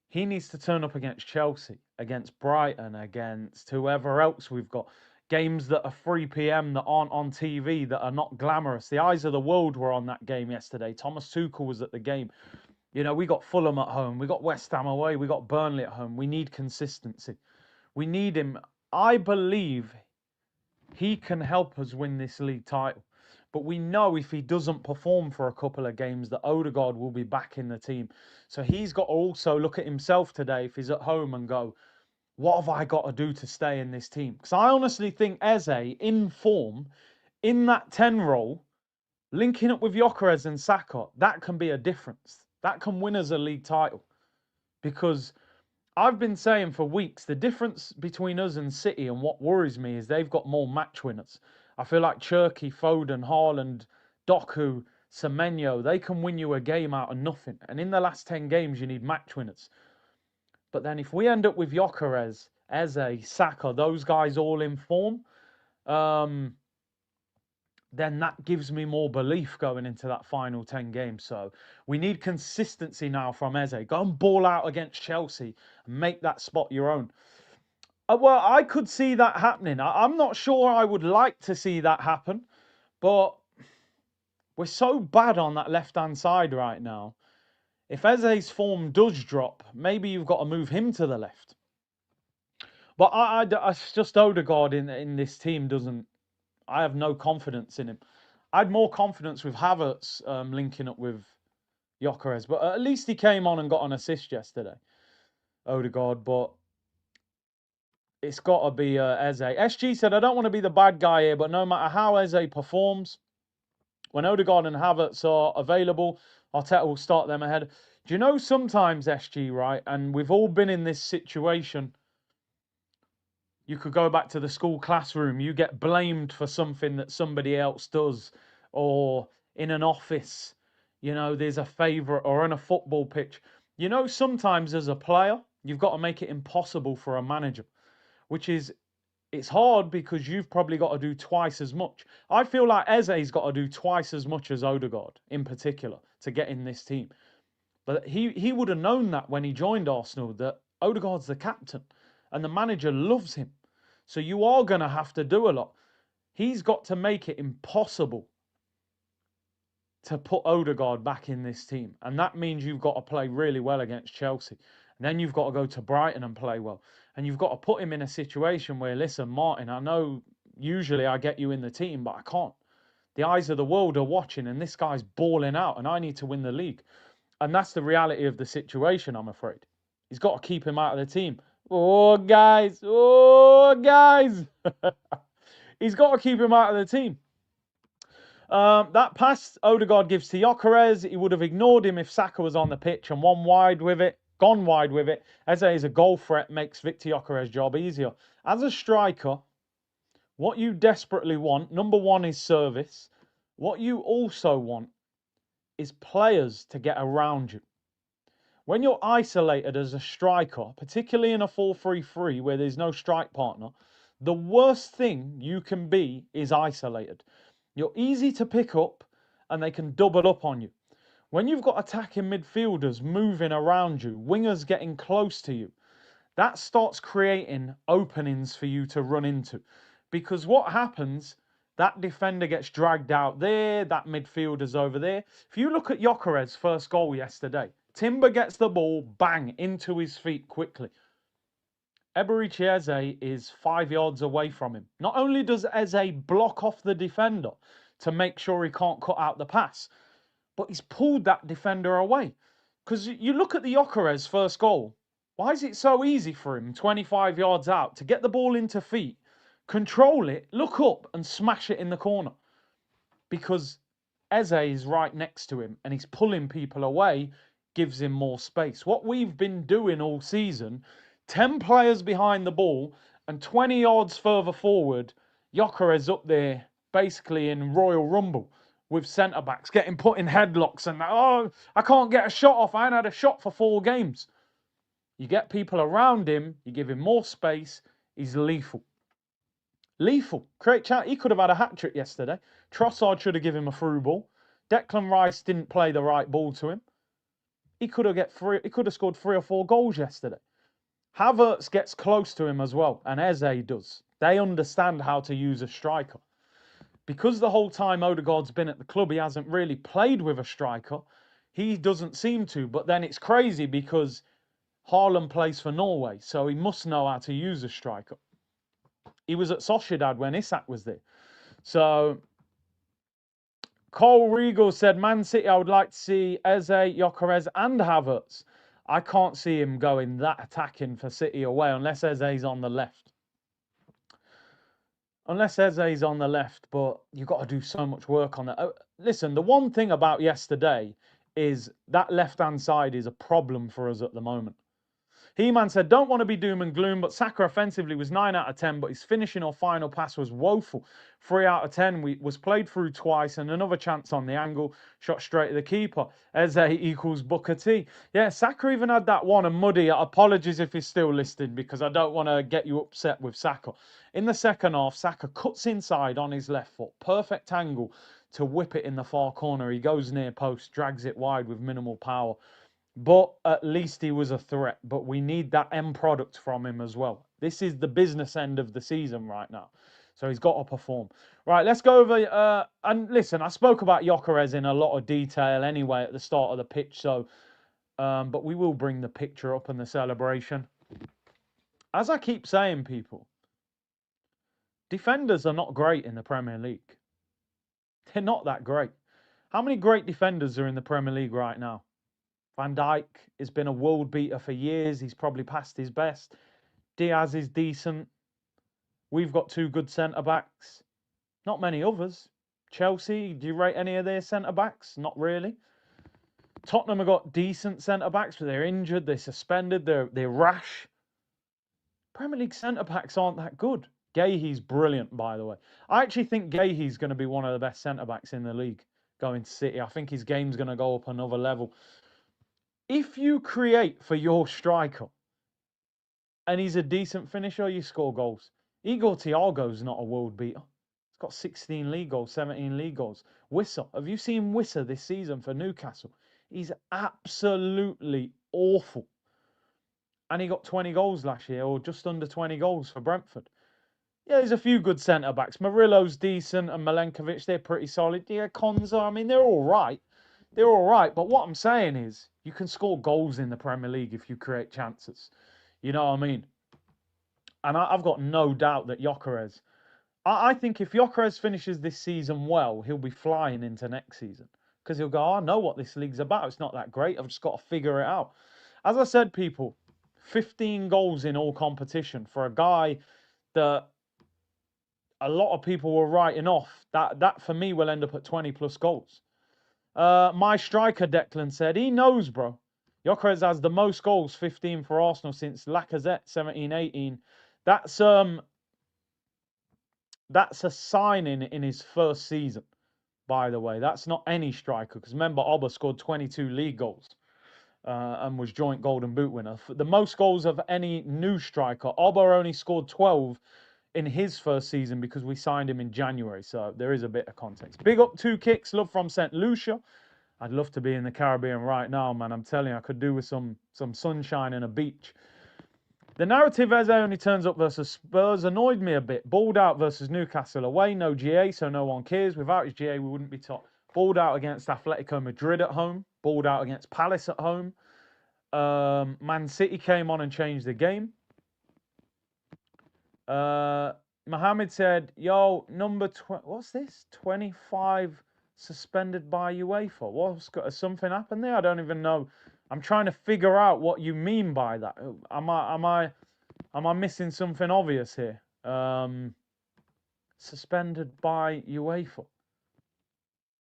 S1: He needs to turn up against Chelsea, against Brighton, against whoever else we've got. Games that are 3 p.m. that aren't on TV, that are not glamorous. The eyes of the world were on that game yesterday. Thomas Tuchel was at the game. You know, we got Fulham at home. We got West Ham away. We got Burnley at home. We need consistency. We need him. I believe he can help us win this league title. But we know if he doesn't perform for a couple of games, that Odegaard will be back in the team. So he's got to also look at himself today if he's at home and go, what have I got to do to stay in this team? Because I honestly think Eze, in form, in that 10 role, linking up with Gyokeres and Saka, that can be a difference. That can win us a league title. Because I've been saying for weeks, the difference between us and City and what worries me is they've got more match winners. I feel like Cherky, Foden, Haaland, Doku, Semenyo, they can win you a game out of nothing. And in the last 10 games, you need match winners. But then if we end up with Gyokeres, Eze, Saka, those guys all in form, then that gives me more belief going into that final 10 games. So we need consistency now from Eze. Go and ball out against Chelsea and make that spot your own. Well, I could see that happening. I'm not sure I would like to see that happen, but we're so bad on that left-hand side right now. If Eze's form does drop, maybe you've got to move him to the left. But it's just Odegaard in this team doesn't... I have no confidence in him. I had more confidence with Havertz linking up with Gyokeres, but at least he came on and got an assist yesterday, Odegaard. But it's got to be Eze. SG said, I don't want to be the bad guy here, but no matter how Eze performs, when Odegaard and Havertz are available, Arteta will start them ahead. Do you know sometimes, SG, right, and we've all been in this situation, you could go back to the school classroom, you get blamed for something that somebody else does, or in an office, you know, there's a favourite, or on a football pitch. You know, sometimes as a player, you've got to make it impossible for a manager, which is, it's hard because you've probably got to do twice as much. I feel like Eze's got to do twice as much as Odegaard, in particular, to get in this team. But he would have known that when he joined Arsenal, that Odegaard's the captain, and the manager loves him. So you are going to have to do a lot. He's got to make it impossible to put Odegaard back in this team. And that means you've got to play really well against Chelsea. And then you've got to go to Brighton and play well. And you've got to put him in a situation where, listen, Martin, I know usually I get you in the team, but I can't. The eyes of the world are watching, and this guy's balling out, and I need to win the league. And that's the reality of the situation, I'm afraid. He's got to keep him out of the team. Oh, guys. Oh, guys. He's got to keep him out of the team. That pass Odegaard gives to Gyokeres, he would have ignored him if Saka was on the pitch and gone wide with it. Eze is a goal threat, makes Victor Gyokeres' job easier. As a striker, what you desperately want, number one, is service. What you also want is players to get around you. When you're isolated as a striker, particularly in a 4-3-3 where there's no strike partner, the worst thing you can be is isolated. You're easy to pick up and they can double up on you. When you've got attacking midfielders moving around you, wingers getting close to you, that starts creating openings for you to run into. Because what happens, that defender gets dragged out there, that midfielder's over there. If you look at Gyokeres' first goal yesterday, Timber gets the ball, bang, into his feet quickly. Eberechi Eze is 5 yards away from him. Not only does Eze block off the defender to make sure he can't cut out the pass, but he's pulled that defender away. Because you look at the Gyokeres' first goal, why is it so easy for him, 25 yards out, to get the ball into feet, control it, look up and smash it in the corner? Because Eze is right next to him and he's pulling people away, gives him more space. What we've been doing all season, 10 players behind the ball and 20 yards further forward, Gyokeres up there basically in Royal Rumble with centre-backs, getting put in headlocks and, oh, I can't get a shot off. I ain't had a shot for 4 games. You get people around him, you give him more space, he's lethal. Lethal. He could have had a hat-trick yesterday. Trossard should have given him a through ball. Declan Rice didn't play the right ball to him. He could have scored 3 or 4 goals yesterday. Havertz gets close to him as well, and Eze does. They understand how to use a striker. Because the whole time Odegaard's been at the club, he hasn't really played with a striker. He doesn't seem to, but then it's crazy because Haaland plays for Norway, so he must know how to use a striker. He was at Sociedad when Isak was there. So Cole Regal said, Man City, I would like to see Eze, Gyokeres and Havertz. I can't see him going that attacking for City away unless Eze's on the left. Unless Eze's on the left, but you've got to do so much work on that. Listen, the one thing about yesterday is that left-hand side is a problem for us at the moment. He-Man said, don't want to be doom and gloom, but Saka offensively was 9 out of 10, but his finishing or final pass was woeful. 3 out of 10 was played through twice and another chance on the angle, shot straight at the keeper. Eze equals Booker T. Yeah, Saka even had that one, and Muddy, apologies if he's still listed because I don't want to get you upset with Saka. In the second half, Saka cuts inside on his left foot, perfect angle to whip it in the far corner. He goes near post, drags it wide with minimal power. But at least he was a threat. But we need that end product from him as well. This is the business end of the season right now. So he's got to perform. Right, let's go over... and listen, I spoke about Gyokeres in a lot of detail anyway at the start of the pitch. So, but we will bring the picture up and the celebration. As I keep saying, people, defenders are not great in the Premier League. They're not that great. How many great defenders are in the Premier League right now? Van Dijk has been a world beater for years. He's probably past his best. Diaz is decent. We've got 2 good centre-backs. Not many others. Chelsea, do you rate any of their centre-backs? Not really. Tottenham have got decent centre-backs, but they're injured, they're suspended, they're rash. Premier League centre-backs aren't that good. Guehi's brilliant, by the way. I actually think Guehi's going to be one of the best centre-backs in the league going to City. I think his game's going to go up another level. If you create for your striker and he's a decent finisher, you score goals. Igor Thiago's not a world beater. He's got 16 league goals, 17 league goals. Wissa, have you seen Wissa this season for Newcastle? He's absolutely awful. And he got 20 goals last year, or just under 20 goals for Brentford. Yeah, there's a few good centre-backs. Murillo's decent and Milenkovic, they're pretty solid. Yeah, Konza, I mean, they're all right. They're all right. But what I'm saying is, you can score goals in the Premier League if you create chances. You know what I mean? And I've got no doubt that Gyokeres... I think if Gyokeres finishes this season well, he'll be flying into next season. Because he'll go, I know what this league's about. It's not that great. I've just got to figure it out. As I said, people, 15 goals in all competition for a guy that a lot of people were writing off. That for me will end up at 20 plus goals. My striker, Declan, said he knows, bro. Gyokeres has the most goals, 15 for Arsenal since Lacazette, 17-18. That's a signing in his first season, by the way. That's not any striker, because remember, Oba scored 22 league goals and was joint Golden Boot winner. The most goals of any new striker. Oba only scored 12 in his first season because we signed him in January, so there is a bit of context. Big up 2 kicks, love from St. Lucia. I'd love to be in the Caribbean right now, man. I'm telling you, I could do with some sunshine and a beach. The narrative Eze only turns up versus Spurs annoyed me a bit. Balled out versus Newcastle away, no GA, so no one cares. Without his GA, we wouldn't be top. Balled out against Atletico Madrid at home. Balled out against Palace at home. Man City came on and changed the game. Mohammed said, yo, number... what's this? 25 suspended by UEFA. What's got... something happened there? I don't even know. I'm trying to figure out what you mean by that. Am I missing something obvious here? Suspended by UEFA.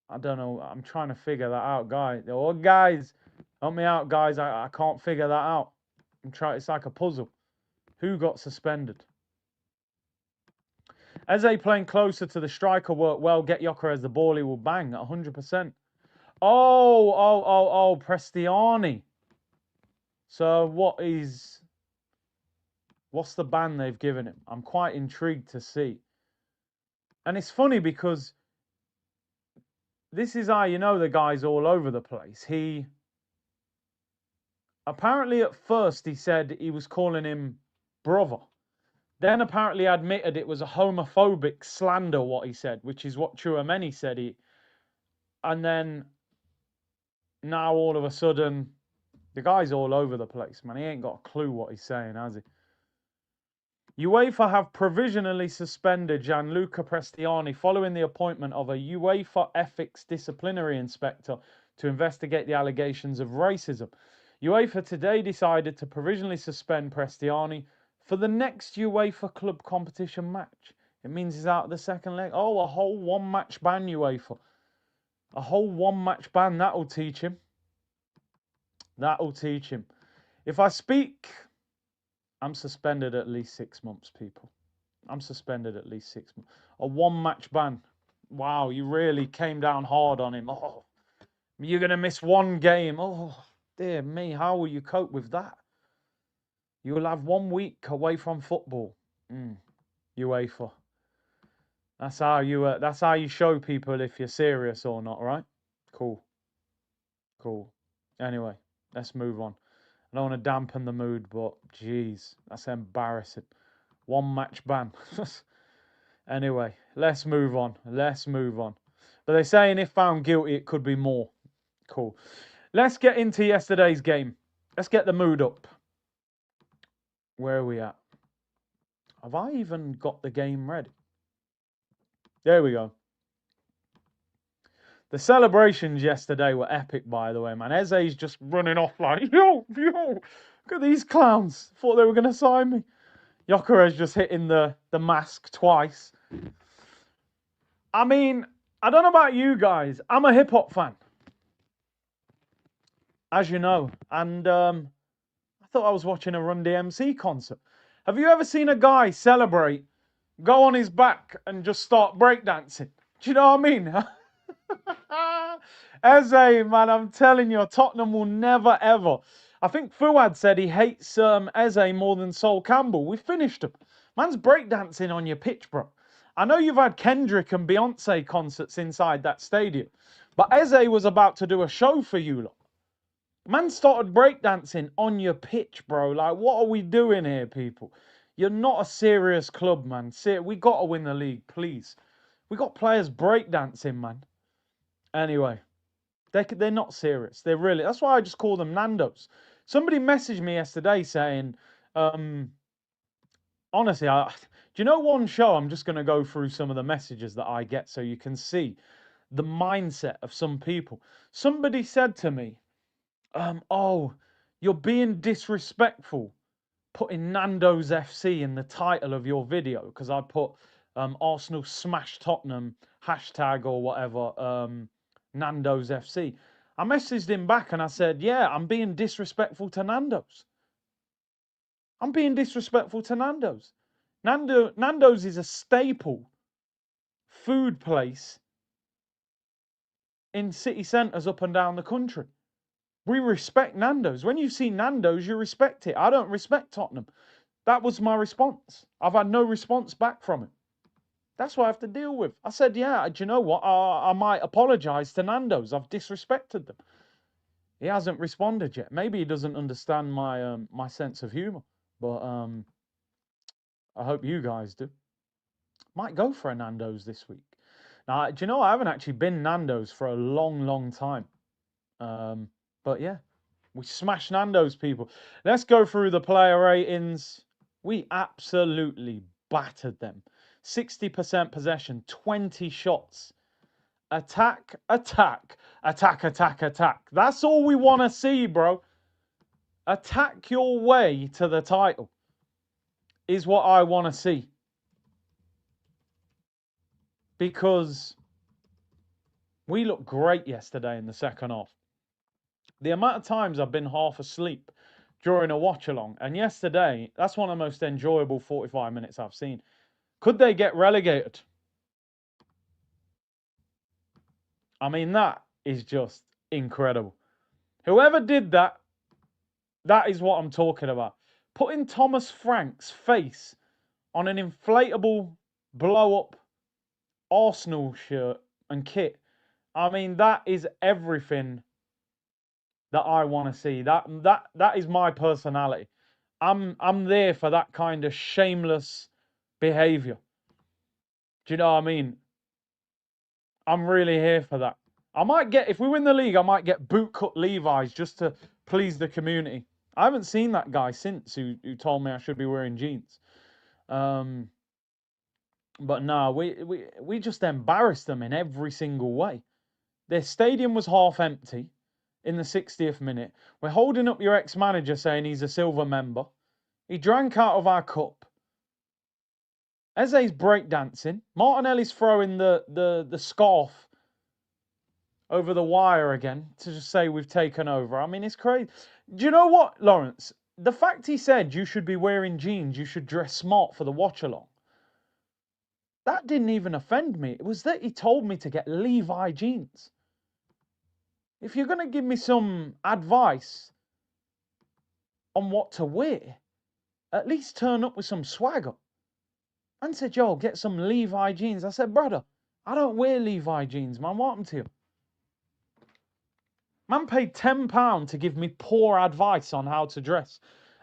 S1: I don't know. I'm trying to figure that out, guys. Oh, guys, help me out, guys. I can't figure that out. I'm trying. It's like a puzzle. Who got suspended? Eze playing closer to the striker worked well. Get Gyokeres the ball, he will bang at 100%. Oh, Prestiani. So what's the ban they've given him? I'm quite intrigued to see. And it's funny because this is how you know the guy's all over the place. He apparently at first he said he was calling him brother. Then apparently admitted it was a homophobic slander what he said, which is what Chouameni said. And then now all of a sudden the guy's all over the place, man. He ain't got a clue what he's saying, has he? UEFA have provisionally suspended Gianluca Prestiani following the appointment of a UEFA ethics disciplinary inspector to investigate the allegations of racism. UEFA today decided to provisionally suspend Prestiani for the next UEFA club competition match. It means he's out of the second leg. Oh, a whole one-match ban, UEFA. A whole one-match ban. That'll teach him. That'll teach him. If I speak, I'm suspended at least 6 months, people. I'm suspended at least 6 months. A one-match ban. Wow, you really came down hard on him. Oh, you're going to miss one game. Oh, dear me, how will you cope with that? You'll have 1 week away from football. UEFA. That's how you show people if you're serious or not, right? Cool. Cool. Anyway, let's move on. I don't want to dampen the mood, but geez, that's embarrassing. One match ban. Anyway, let's move on. Let's move on. But they're saying if found guilty, it could be more. Cool. Let's get into yesterday's game. Let's get the mood up. Where are we at? Have I even got the game ready? There we go. The celebrations yesterday were epic, by the way, man. Eze's just running off like, yo, look at these clowns. Thought they were going to sign me. Gyokeres just hitting the mask twice. I mean, I don't know about you guys. I'm a hip-hop fan, as you know. And I thought I was watching a Run DMC concert. Have you ever seen a guy celebrate, go on his back and just start breakdancing? Do you know what I mean? Eze, man, I'm telling you, Tottenham will never, ever. I think Fuad said he hates Eze more than Sol Campbell. We finished him. Man's breakdancing on your pitch, bro. I know you've had Kendrick and Beyonce concerts inside that stadium, but Eze was about to do a show for you lot. Man started breakdancing on your pitch, bro. Like, what are we doing here, people? You're not a serious club, man. We got to win the league, please. We got players breakdancing, man. Anyway, they're not serious. They're really. That's why I just call them Nando's. Somebody messaged me yesterday saying, honestly, do you know one show? I'm just going to go through some of the messages that I get so you can see the mindset of some people. Somebody said to me, oh, you're being disrespectful putting Nando's FC in the title of your video because I put Arsenal smash Tottenham hashtag or whatever, Nando's FC. I messaged him back and I said, yeah, I'm being disrespectful to Nando's. I'm being disrespectful to Nando's. Nando's is a staple food place in city centres up and down the country. We respect Nando's. When you see Nando's, you respect it. I don't respect Tottenham. That was my response. I've had no response back from him. That's what I have to deal with. I said, yeah, do you know what? I might apologise to Nando's. I've disrespected them. He hasn't responded yet. Maybe he doesn't understand my my sense of humour. But I hope you guys do. Might go for a Nando's this week. Now, do you know, I haven't actually been Nando's for a long, long time. But yeah, we smashed Nando's, people. Let's go through the player ratings. We absolutely battered them. 60% possession, 20 shots. Attack, attack, attack, attack, attack. That's all we want to see, bro. Attack your way to the title is what I want to see. Because we looked great yesterday in the second half. The amount of times I've been half asleep during a watch-along, and yesterday, that's one of the most enjoyable 45 minutes I've seen. Could they get relegated? I mean, that is just incredible. Whoever did that, that is what I'm talking about. Putting Thomas Frank's face on an inflatable blow-up Arsenal shirt and kit. I mean, that is everything that I want to see. That is my personality. I'm there for that kind of shameless behavior. Do you know what I mean? I'm really here for that. I might get, if we win the league, I might get bootcut Levi's just to please the community. I haven't seen that guy since who told me I should be wearing jeans. But no, we just embarrassed them in every single way. Their stadium was half empty in the 60th minute. We're holding up your ex-manager saying he's a silver member. He drank out of our cup. Eze's breakdancing. Martinelli's throwing the scarf over the wire again to just say we've taken over. I mean, it's crazy. Do you know what, Lawrence? The fact he said you should be wearing jeans, you should dress smart for the watch-along, that didn't even offend me. It was that he told me to get Levi jeans. If you're going to give me some advice on what to wear, at least turn up with some swagger. And said, yo, get some Levi jeans. I said, brother, I don't wear Levi jeans, man. What happened to you? Man paid £10 to give me poor advice on how to dress.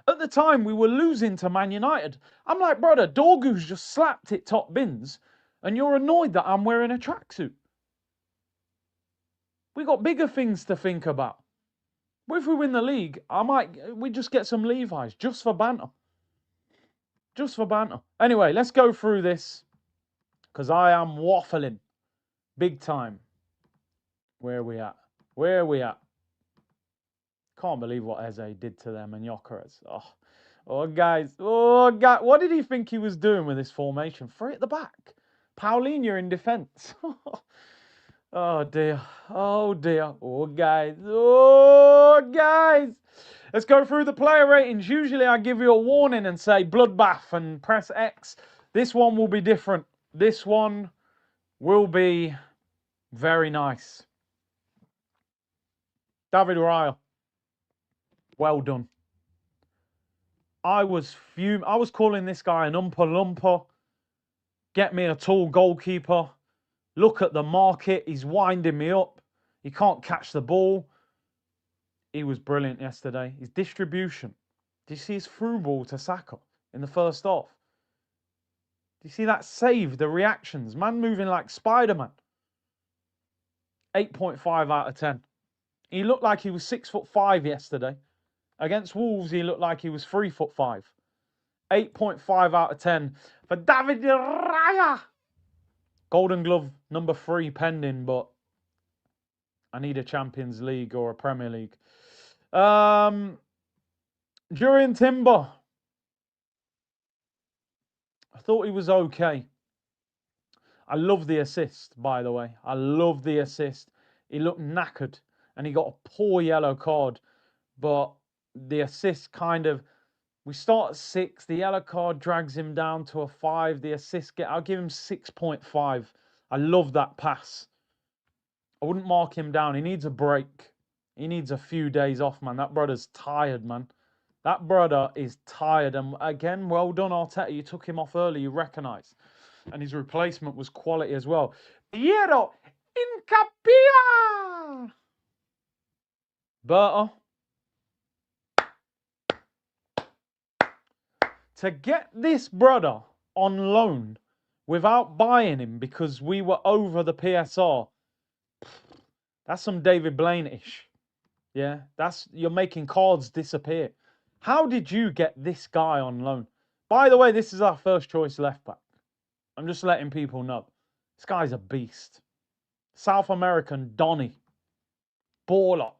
S1: At the time, we were losing to Man United. I'm like, brother, Dorgu's just slapped it top bins, and you're annoyed that I'm wearing a tracksuit. We got bigger things to think about. If we win the league, we just get some Levi's, just for banter. Just for banter. Anyway, let's go through this, because I am waffling big time. Where are we at? Where are we at? Can't believe what Eze did to them and Gyokeres. Oh, guys. Oh, God. What did he think he was doing with this formation? Three at the back. Paulinho in defence. Oh, dear. Oh, dear. Oh, guys. Oh, guys. Let's go through the player ratings. Usually I give you a warning and say bloodbath and press X. This one will be different. This one will be very nice. David Raya. Well done. I was calling this guy an umpa lumper. Get me a tall goalkeeper. Look at the market. He's winding me up. He can't catch the ball. He was brilliant yesterday. His distribution. Did you see his through ball to Saka in the first half? Do you see that save? The reactions. Man moving like Spider-Man. 8.5 out of 10. He looked like he was 6'5" yesterday. Against Wolves, he looked like he was 3'5". 8.5 out of 10 for David Raya. Golden Glove number 3 pending, but I need a Champions League or a Premier League. Jurriën Timber. I thought he was okay. I love the assist, by the way. I love the assist. He looked knackered and he got a poor yellow card. But the assist kind of... We start at 6. The yellow card drags him down to a 5. The assist I'll give him 6.5. I love that pass. I wouldn't mark him down. He needs a break. He needs a few days off, man. That brother's tired, man. That brother is tired. And again, well done, Arteta. You took him off early. You recognise. And his replacement was quality as well. Piero Incapia. Berta. To get this brother on loan without buying him because we were over the PSR, that's some David Blaine-ish. Yeah, you're making cards disappear. How did you get this guy on loan? By the way, this is our first choice left back. I'm just letting people know. This guy's a beast. South American Donny. Baller.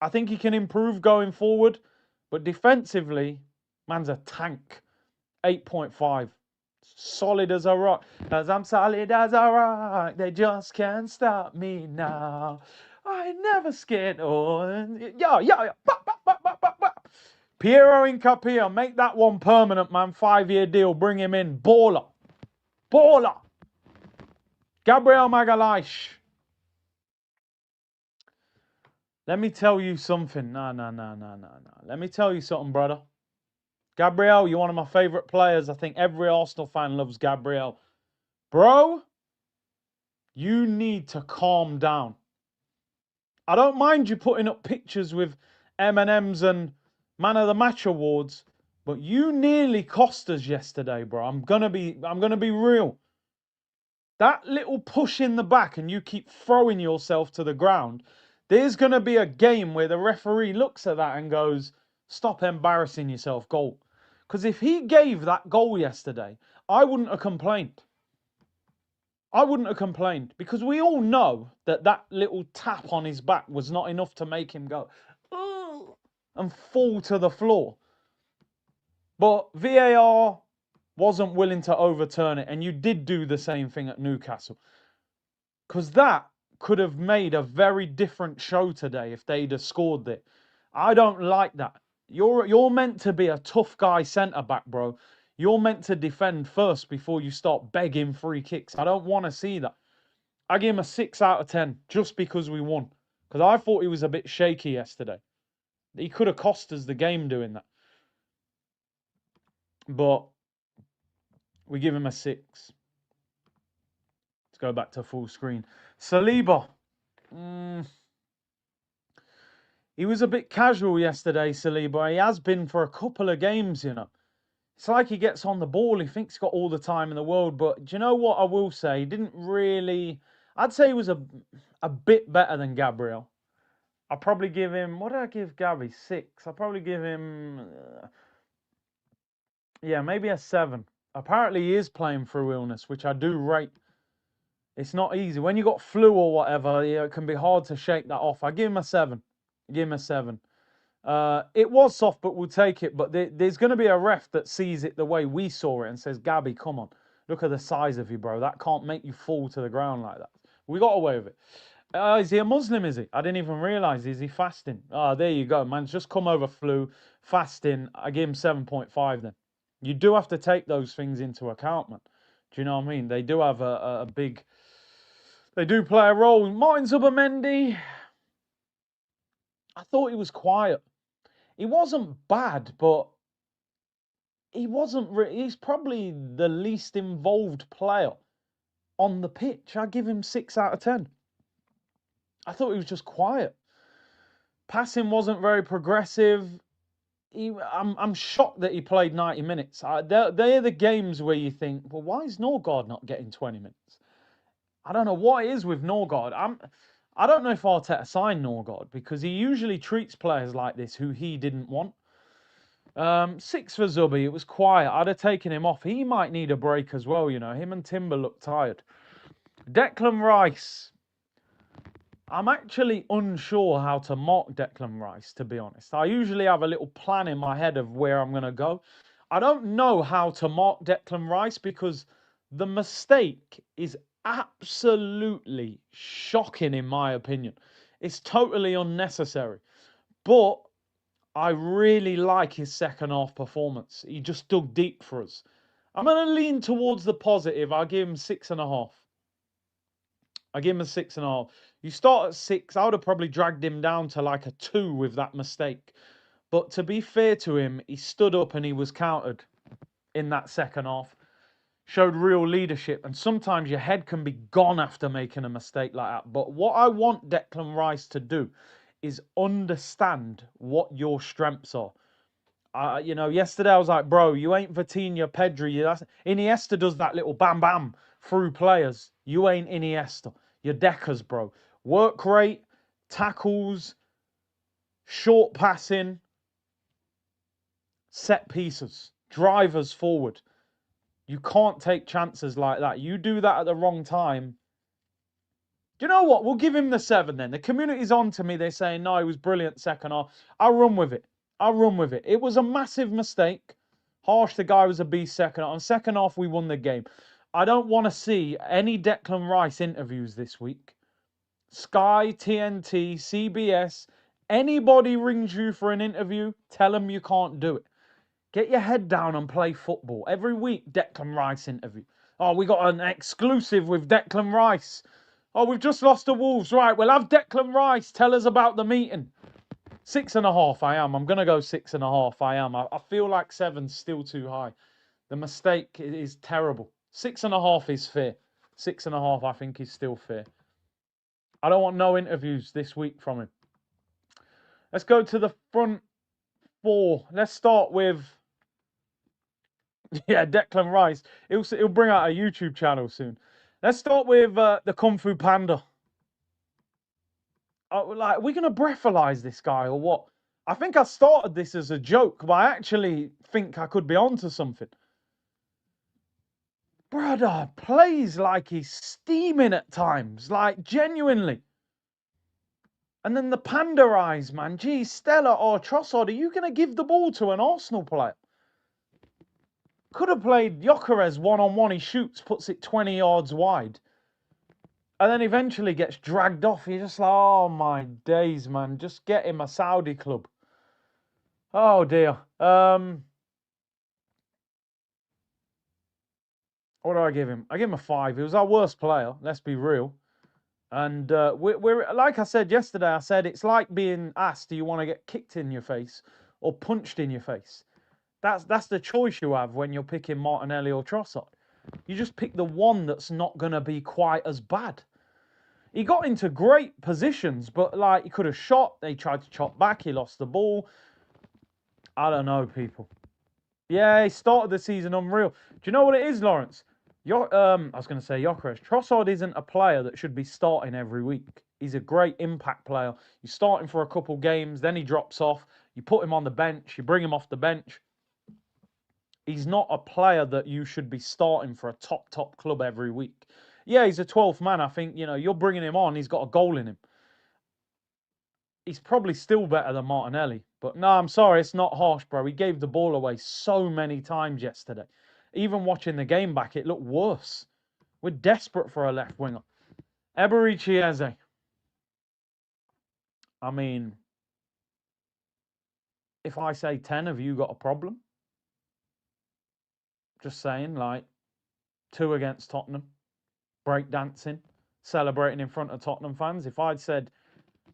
S1: I think he can improve going forward, but defensively, man's a tank. 8.5. Solid as a rock. As I'm solid as a rock. They just can't stop me now. I ain't never scared. Oh, yeah. Piero Incapia. Make that one permanent, man. 5-year deal. Bring him in. Baller. Baller. Gabriel Magalhaes. Let me tell you something. No. Let me tell you something, brother. Gabriel, you're one of my favourite players. I think every Arsenal fan loves Gabriel. Bro, you need to calm down. I don't mind you putting up pictures with M&Ms and Man of the Match awards, but you nearly cost us yesterday, bro. I'm gonna be real. That little push in the back and you keep throwing yourself to the ground. There's gonna be a game where the referee looks at that and goes, "Stop embarrassing yourself, goal." Because if he gave that goal yesterday, I wouldn't have complained. I wouldn't have complained because we all know that that little tap on his back was not enough to make him go, "Ugh," and fall to the floor. But VAR wasn't willing to overturn it, and you did do the same thing at Newcastle. Because that could have made a very different show today if they'd have scored it. I don't like that. You're meant to be a tough guy centre back, bro. You're meant to defend first before you start begging free kicks. I don't want to see that. I give him a 6 out of 10 just because we won. Because I thought he was a bit shaky yesterday. He could have cost us the game doing that. But we give him a 6. Let's go back to full screen. Saliba. He was a bit casual yesterday, Saliba. He has been for a couple of games, you know. It's like he gets on the ball. He thinks he's got all the time in the world. But do you know what I will say? He didn't really... I'd say he was a bit better than Gabriel. I'll probably give him... What did I give Gabby? 6. I'll probably give him... yeah, maybe a 7. Apparently he is playing through illness, which I do rate. It's not easy. When you got flu or whatever, you know, it can be hard to shake that off. I give him a 7. Give him a 7. It was soft, but we'll take it. But there's going to be a ref that sees it the way we saw it and says, Gabby, come on. Look at the size of you, bro. That can't make you fall to the ground like that. We got away with it. Is he a Muslim, is he? I didn't even realise. Is he fasting? There you go. Man's just come over flu, fasting. I give him 7.5 then. You do have to take those things into account, man. Do you know what I mean? They do have a big... They do play a role. Martin Zubimendi, I thought he was quiet. He wasn't bad, but he wasn't... He's probably the least involved player on the pitch. I give him 6 out of 10. I thought he was just quiet. Passing wasn't very progressive. I'm shocked that he played 90 minutes. They're the games where you think, well, why is Norgard not getting 20 minutes? I don't know what it is with Norgard. I don't know if Arteta signed Norgard because he usually treats players like this who he didn't want. 6 for Zubi. It was quiet. I'd have taken him off. He might need a break as well, you know. Him and Timber look tired. Declan Rice. I'm actually unsure how to mark Declan Rice, to be honest. I usually have a little plan in my head of where I'm going to go. I don't know how to mark Declan Rice because the mistake is absolutely shocking in my opinion. It's totally unnecessary. But I really like his second half performance. He just dug deep for us. I'm going to lean towards the positive. I'll give him 6.5. I give him a 6.5. You start at 6, I would have probably dragged him down to like a 2 with that mistake. But to be fair to him, he stood up and he was countered in that second half. Showed real leadership. And sometimes your head can be gone after making a mistake like that. But what I want Declan Rice to do is understand what your strengths are. You know, yesterday I was like, bro, you ain't Vitinha, Pedri. Iniesta does that little bam bam through players. You ain't Iniesta. You're Deckers, bro. Work rate, tackles, short passing, set pieces, drivers forward. You can't take chances like that. You do that at the wrong time. Do you know what? We'll give him the 7 then. The community's on to me. They're saying, no, he was brilliant second half. I'll run with it. I'll run with it. It was a massive mistake. Harsh, the guy was a beast second half. On second half, we won the game. I don't want to see any Declan Rice interviews this week. Sky, TNT, CBS, anybody rings you for an interview, tell them you can't do it. Get your head down and play football. Every week, Declan Rice interview. Oh, we got an exclusive with Declan Rice. Oh, we've just lost to Wolves. Right, we'll have Declan Rice. Tell us about the meeting. 6.5, I am. I'm going to go 6.5, I am. I feel like 7's still too high. The mistake is terrible. 6.5 is fair. 6.5, I think, is still fair. I don't want no interviews this week from him. Let's go to the front 4. Let's start with... yeah, Declan Rice. He'll bring out a YouTube channel soon. Let's start with the Kung Fu Panda. Like, we're going to breathalyze this guy or what? I think I started this as a joke, but I actually think I could be onto something. Brother plays like he's steaming at times, like genuinely. And then the panda eyes, man. Gee, Stella or Trossard, are you going to give the ball to an Arsenal player? Could have played Gyokeres one-on-one. He shoots, puts it 20 yards wide. And then eventually gets dragged off. You're just like, oh my days, man. Just get him a Saudi club. Oh dear. What do I give him? I give him a 5. He was our worst player, let's be real. And we're like I said yesterday, I said it's like being asked, do you want to get kicked in your face or punched in your face? That's the choice you have when you're picking Martinelli or Trossard. You just pick the one that's not going to be quite as bad. He got into great positions, but like he could have shot. They tried to chop back. He lost the ball. I don't know, people. Yeah, he started the season unreal. Do you know what it is, Lawrence? I was going to say Gyokeres. Trossard isn't a player that should be starting every week. He's a great impact player. You start him for a couple games, then he drops off. You put him on the bench. You bring him off the bench. He's not a player that you should be starting for a top club every week. Yeah, he's a 12th man. I think, you're bringing him on. He's got a goal in him. He's probably still better than Martinelli. But no, I'm sorry. It's not harsh, bro. He gave the ball away so many times yesterday. Even watching the game back, it looked worse. We're desperate for a left winger. Eberechi Eze. I mean, if I say 10, have you got a problem? Just saying, like, 2 against Tottenham. Breakdancing. Celebrating in front of Tottenham fans. If I'd said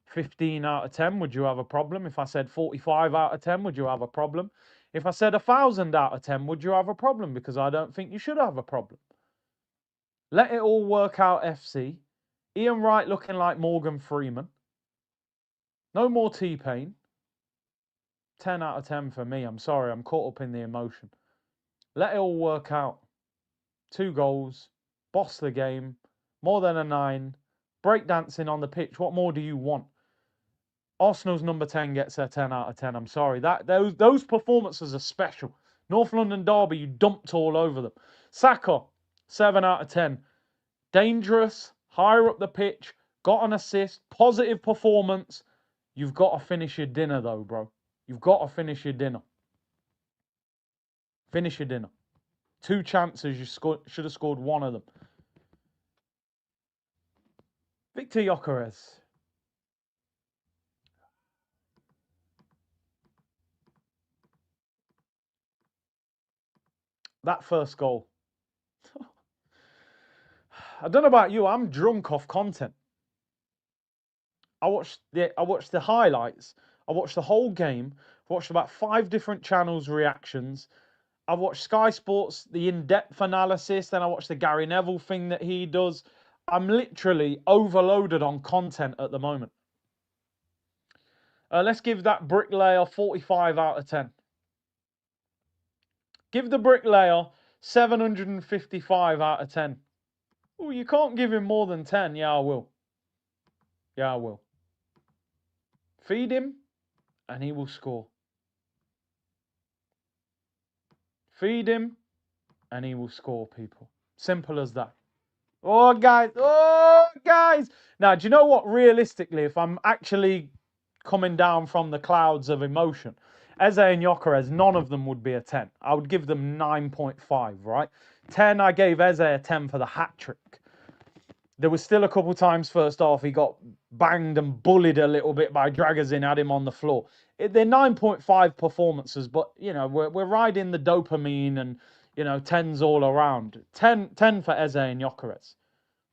S1: 15 out of 10, would you have a problem? If I said 45 out of 10, would you have a problem? If I said 1,000 out of 10, would you have a problem? Because I don't think you should have a problem. Let it all work out, FC. Ian Wright looking like Morgan Freeman. No more T-Pain. 10 out of 10 for me. I'm sorry, I'm caught up in the emotion. Let it all work out. 2 goals. Boss the game. More than a 9. Breakdancing on the pitch. What more do you want? Arsenal's number 10 gets a 10 out of 10. I'm sorry. Those performances are special. North London derby, you dumped all over them. Saka, 7 out of 10. Dangerous, higher up the pitch, got an assist, positive performance. You've got to finish your dinner though, bro. You've got to finish your dinner. Finish your dinner. 2 chances, you should have scored 1 of them. Victor Gyokeres. That first goal. I don't know about you, I'm drunk off content. I watched the highlights. I watched the whole game. I watched about 5 different channels' reactions. I watched Sky Sports, the in-depth analysis. Then I watched the Gary Neville thing that he does. I'm literally overloaded on content at the moment. Let's give that bricklayer 45 out of 10. Give the bricklayer 755 out of 10. Oh, you can't give him more than 10. Yeah, I will. Yeah, I will. Feed him, and he will score. Feed him, and he will score, people. Simple as that. Oh, guys. Oh, guys. Now, do you know what? Realistically, if I'm actually coming down from the clouds of emotion, Eze and Gyokeres, none of them would be a 10. I would give them 9.5, right? 10, I gave Eze a 10 for the hat-trick. There was still a couple times first half he got banged and bullied a little bit by Dragazin, had him on the floor. They're 9.5 performances, but, we're riding the dopamine and, 10s all around. 10 for Eze and Gyokeres.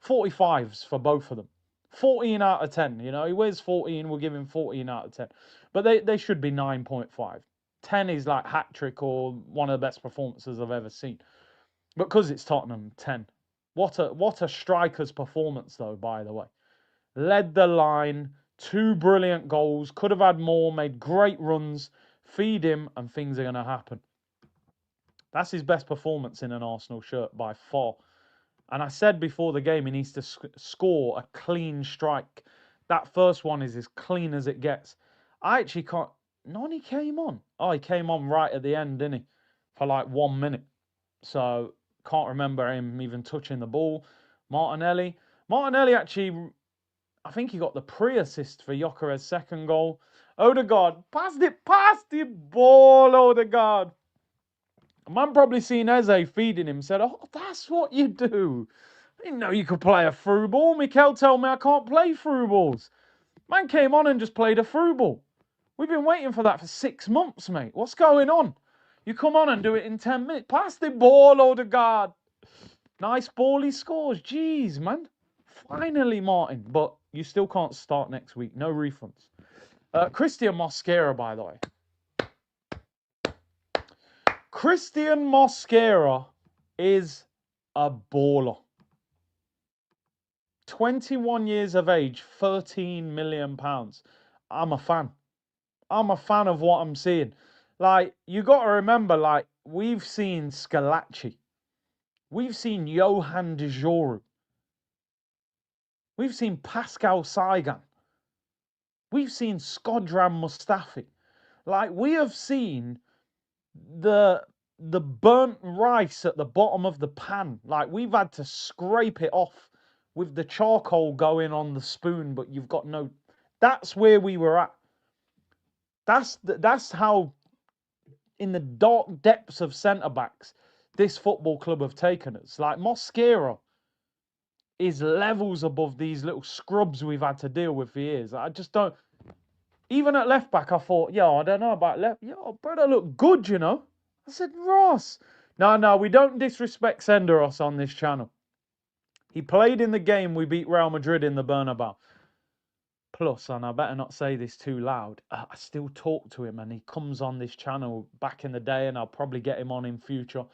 S1: 45s for both of them. 14 out of 10, he wears 14, we'll give him 14 out of 10. But they should be 9.5. 10 is like hat-trick or one of the best performances I've ever seen. But because it's Tottenham, 10. What a striker's performance, though, by the way. Led the line, 2 brilliant goals, could have had more, made great runs. Feed him, and things are going to happen. That's his best performance in an Arsenal shirt by far. And I said before the game, he needs to score a clean strike. That first one is as clean as it gets. I actually can't... Nani came on. Oh, he came on right at the end, didn't he? For like 1 minute. So can't remember him even touching the ball. Martinelli. Martinelli actually, I think he got the pre-assist for Gyokeres' second goal. Odegaard, pass the ball, Odegaard. A man probably seen Eze feeding him, said, oh, that's what you do. I didn't know you could play a through ball. Mikel told me I can't play through balls. Man came on and just played a through ball. We've been waiting for that for 6 months, mate. What's going on? You come on and do it in 10 minutes. Pass the ball, Odegaard. Nice ball he scores. Jeez, man. Finally, Martin. But you still can't start next week. No refunds. Christian Mosquera, by the way. Christian Mosquera is a baller. 21 years of age, £13 million. I'm a fan. I'm a fan of what I'm seeing. Like, you got to remember, like, we've seen Scalacci. We've seen Johan de Joru. We've seen Pascal Saigan. We've seen Skodran Mustafi. Like, we have seen the burnt rice at the bottom of the pan. Like, we've had to scrape it off with the charcoal going on the spoon, but you've got no... That's where we were at. That's how, in the dark depths of centre-backs, this football club have taken us. Like, Mosquera is levels above these little scrubs we've had to deal with for years. I just don't... Even at left-back, I thought, yo, I don't know about left... Yo, brother, look good, you know? I said, Ross. No, we don't disrespect Senderos on this channel. He played in the game we beat Real Madrid in the Bernabeu. Plus, and I better not say this too loud, I still talk to him and he comes on this channel back in the day and I'll probably get him on in future.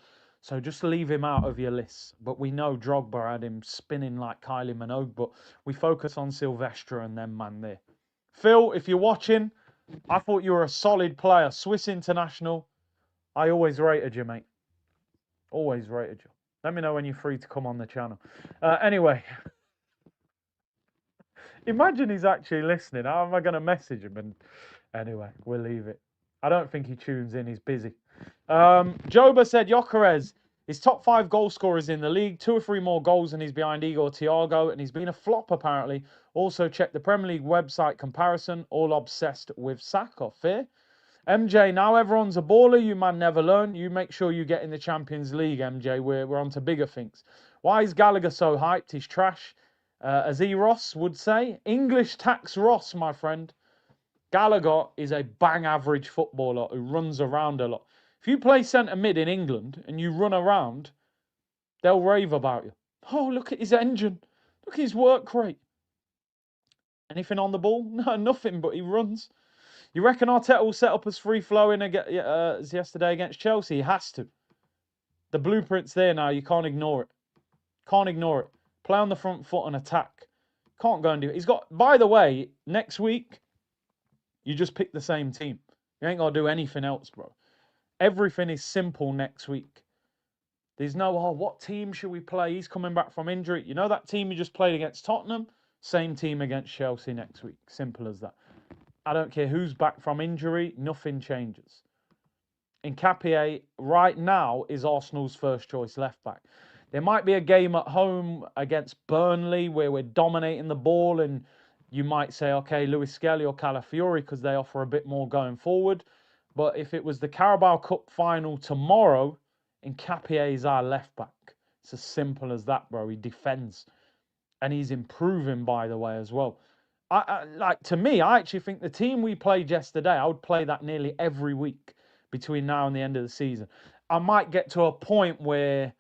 S1: So just leave him out of your lists. But we know Drogba had him spinning like Kylie Minogue, but we focus on Silvestre and them man there. Phil, if you're watching, I thought you were a solid player. Swiss international. I always rated you, mate. Always rated you. Let me know when you're free to come on the channel. Anyway. Imagine he's actually listening. How am I going to message him? And anyway, we'll leave it. I don't think he tunes in. He's busy. Joba said Gyokeres is top 5 goal scorers in the league. 2 or 3 more goals and he's behind Igor Thiago. And he's been a flop, apparently. Also, check the Premier League website comparison. All obsessed with Saka. Fair? MJ, now everyone's a baller. You man never learn. You make sure you get in the Champions League, MJ. We're on to bigger things. Why is Gallagher so hyped? He's trash. As E. Ross would say, English tax Ross, my friend. Gallagher is a bang average footballer who runs around a lot. If you play centre mid in England and you run around, they'll rave about you. Oh, look at his engine. Look at his work rate. Anything on the ball? No, nothing, but he runs. You reckon Arteta will set up as free-flowing as yesterday against Chelsea? He has to. The blueprint's there now. You can't ignore it. Can't ignore it. Play on the front foot and attack. Can't go and do it. He's got, by the way, next week, you just pick the same team. You ain't got to do anything else, bro. Everything is simple next week. There's no, oh, what team should we play? He's coming back from injury. You know that team you just played against Tottenham? Same team against Chelsea next week. Simple as that. I don't care who's back from injury. Nothing changes. Nketiah right now is Arsenal's first choice left back. There might be a game at home against Burnley where we're dominating the ball and you might say, okay, Luis Skelly or Calafiori because they offer a bit more going forward. But if it was the Carabao Cup final tomorrow, Nketiah is our left back. It's as simple as that, bro. He defends. And he's improving, by the way, as well. Like, to me, I actually think the team we played yesterday, I would play that nearly every week between now and the end of the season. I might get to a point where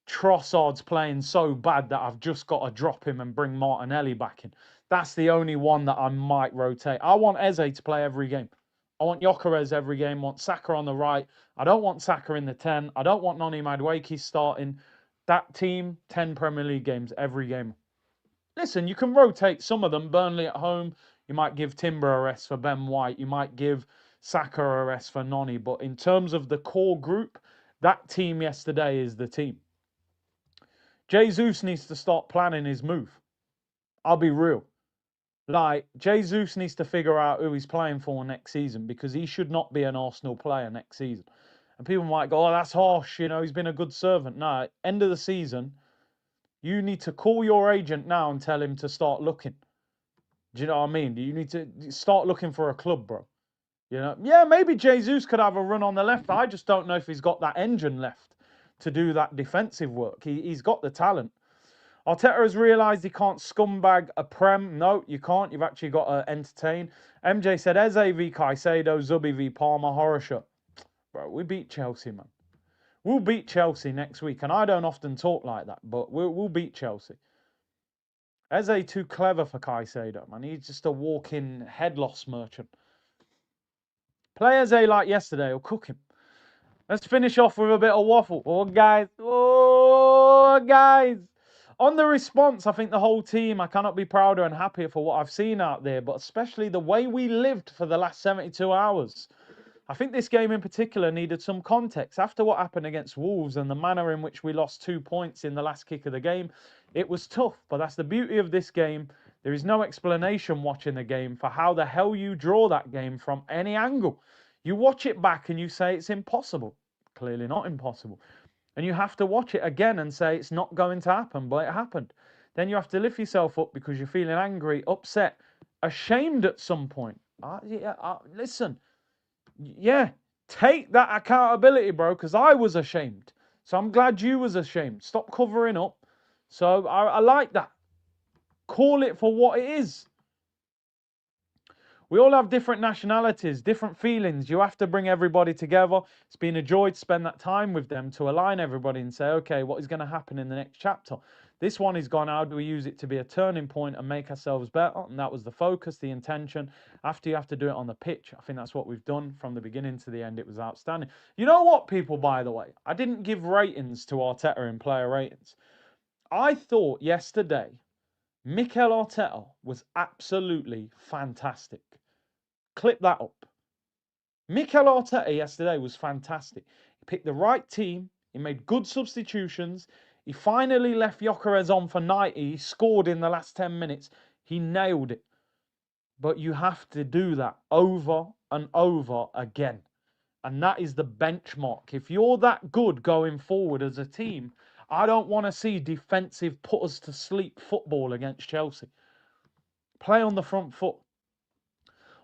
S1: Trossard's playing so bad that I've just got to drop him and bring Martinelli back in. That's the only one that I might rotate. I want Eze to play every game. I want Gyokeres every game. I want Saka on the right. I don't want Saka in the 10. I don't want Noni Madueke starting. That team, 10 Premier League games every game. Listen, you can rotate some of them. Burnley at home, you might give Timber a rest for Ben White. You might give Saka a rest for Noni. But in terms of the core group, that team yesterday is the team. Jesus needs to start planning his move. I'll be real. Like, Jesus needs to figure out who he's playing for next season, because he should not be an Arsenal player next season. And people might go, oh, that's harsh, he's been a good servant. No, end of the season, you need to call your agent now and tell him to start looking. Do you know what I mean? You need to start looking for a club, bro. Yeah, maybe Jesus could have a run on the left. I just don't know if he's got that engine left to do that defensive work. He's got the talent. Arteta has realised he can't scumbag a Prem. No, you can't. You've actually got to entertain. MJ said, Eze v Caicedo, Zubi v Palmer, horror show. Bro, we beat Chelsea, man. We'll beat Chelsea next week. And I don't often talk like that, but we'll beat Chelsea. Eze too clever for Caicedo, man. He's just a walk-in head loss merchant. Play Eze like yesterday, he'll cook him. Let's finish off with a bit of waffle. Oh, guys. On the response, I think the whole team, I cannot be prouder and happier for what I've seen out there, but especially the way we lived for the last 72 hours. I think this game in particular needed some context. After what happened against Wolves and the manner in which we lost 2 points in the last kick of the game, it was tough, but that's the beauty of this game. There is no explanation watching the game for how the hell you draw that game from any angle. You watch it back and you say it's impossible. Clearly not impossible. And you have to watch it again and say it's not going to happen, but it happened. Then you have to lift yourself up because you're feeling angry, upset, ashamed at some point. Listen, take that accountability, bro, because I was ashamed. So I'm glad you was ashamed. Stop covering up. So I like that. Call it for what it is. We all have different nationalities, different feelings. You have to bring everybody together. It's been a joy to spend that time with them to align everybody and say, okay, what is going to happen in the next chapter? This one is gone. How do we use it to be a turning point and make ourselves better? And that was the focus, the intention. After you have to do it on the pitch. I think that's what we've done from the beginning to the end. It was outstanding. You know what, people, by the way? I didn't give ratings to Arteta in player ratings. I thought yesterday Mikel Arteta was absolutely fantastic. Clip that up. Mikel Arteta yesterday was fantastic. He picked the right team. He made good substitutions. He finally left Gyokeres on for 90. He scored in the last 10 minutes. He nailed it. But you have to do that over and over again. And that is the benchmark. If you're that good going forward as a team, I don't want to see defensive put us to sleep football against Chelsea. Play on the front foot.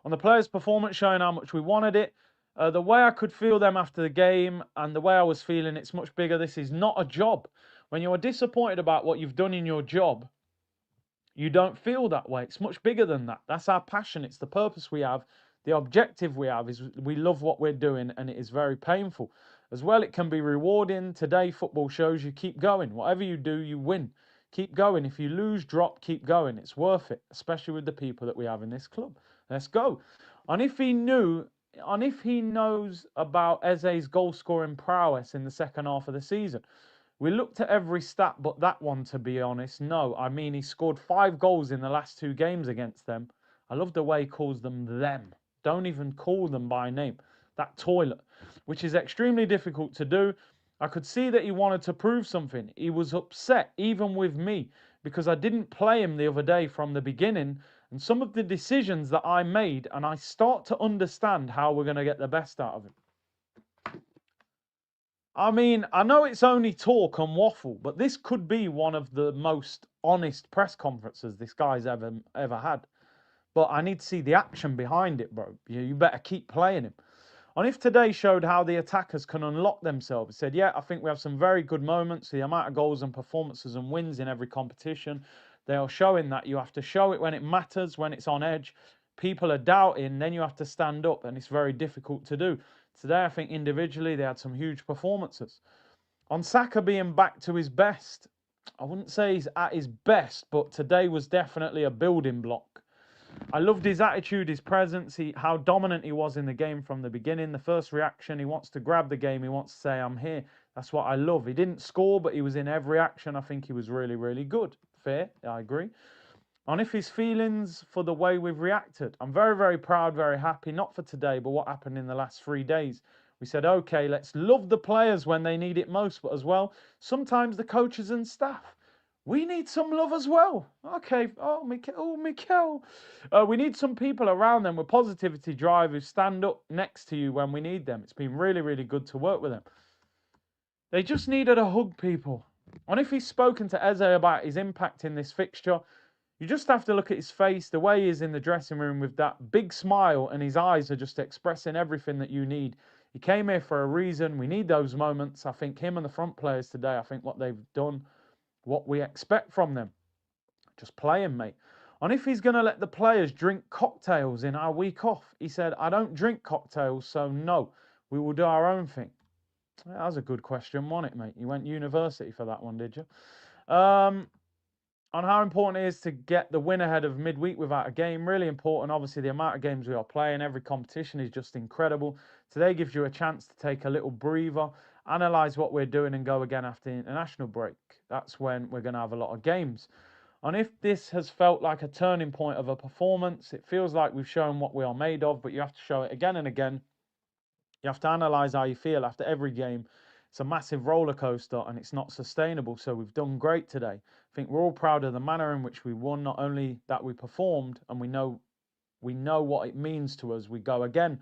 S1: On the players' performance, showing how much we wanted it. The way I could feel them after the game and the way I was feeling, it's much bigger. This is not a job. When you are disappointed about what you've done in your job, you don't feel that way. It's much bigger than that. That's our passion. It's the purpose we have. The objective we have is we love what we're doing, and it is very painful. As well, it can be rewarding. Today, football shows you keep going. Whatever you do, you win. Keep going. If you lose, drop, keep going. It's worth it, especially with the people that we have in this club. Let's go. And if he knows about Eze's goal-scoring prowess in the second half of the season, we looked at every stat but that one, to be honest. No, I mean, he scored 5 goals in the last 2 games against them. I love the way he calls them them. Don't even call them by name. That toilet, which is extremely difficult to do. I could see that he wanted to prove something. He was upset, even with me, because I didn't play him the other day from the beginning. And some of the decisions that I made, and I start to understand how we're going to get the best out of him. I mean, I know it's only talk and waffle, but this could be one of the most honest press conferences this guy's ever had. But I need to see the action behind it, bro. You better keep playing him. And if today showed how the attackers can unlock themselves, said, yeah, I think we have some very good moments. The amount of goals and performances and wins in every competition, they are showing that. You have to show it when it matters, when it's on edge. People are doubting, then you have to stand up, and it's very difficult to do. Today, I think individually they had some huge performances. On Saka being back to his best, I wouldn't say he's at his best, but today was definitely a building block. I loved his attitude, his presence, how dominant he was in the game from the beginning. The first reaction, he wants to grab the game. He wants to say, I'm here. That's what I love. He didn't score, but he was in every action. I think he was really, really good. Fair, I agree. And if his feelings for the way we've reacted, I'm very, very proud, very happy, not for today, but what happened in the last 3 days. We said, okay, let's love the players when they need it most, but as well, sometimes the coaches and staff. We need some love as well. Okay. Oh, Mikel. We need some people around them with positivity drive who stand up next to you when we need them. It's been really, really good to work with them. They just needed a hug, people. And if he's spoken to Eze about his impact in this fixture, you just have to look at his face, the way he is in the dressing room with that big smile, and his eyes are just expressing everything that you need. He came here for a reason. We need those moments. I think him and the front players today, I think what they've done, what we expect from them, just play him, mate. And if he's going to let the players drink cocktails in our week off, he said, I don't drink cocktails, so no, we will do our own thing. That was a good question, wasn't it, mate? You went university for that one, did you? On how important it is to get the win ahead of midweek without a game. Really important. Obviously, the amount of games we are playing, every competition is just incredible. Today gives you a chance to take a little breather, analyse what we're doing and go again after the international break. That's when we're going to have a lot of games. And if this has felt like a turning point of a performance, it feels like we've shown what we are made of, but you have to show it again and again. You have to analyse how you feel after every game. It's a massive roller coaster and it's not sustainable. So we've done great today. I think we're all proud of the manner in which we won, not only that we performed, and we know what it means to us. We go again.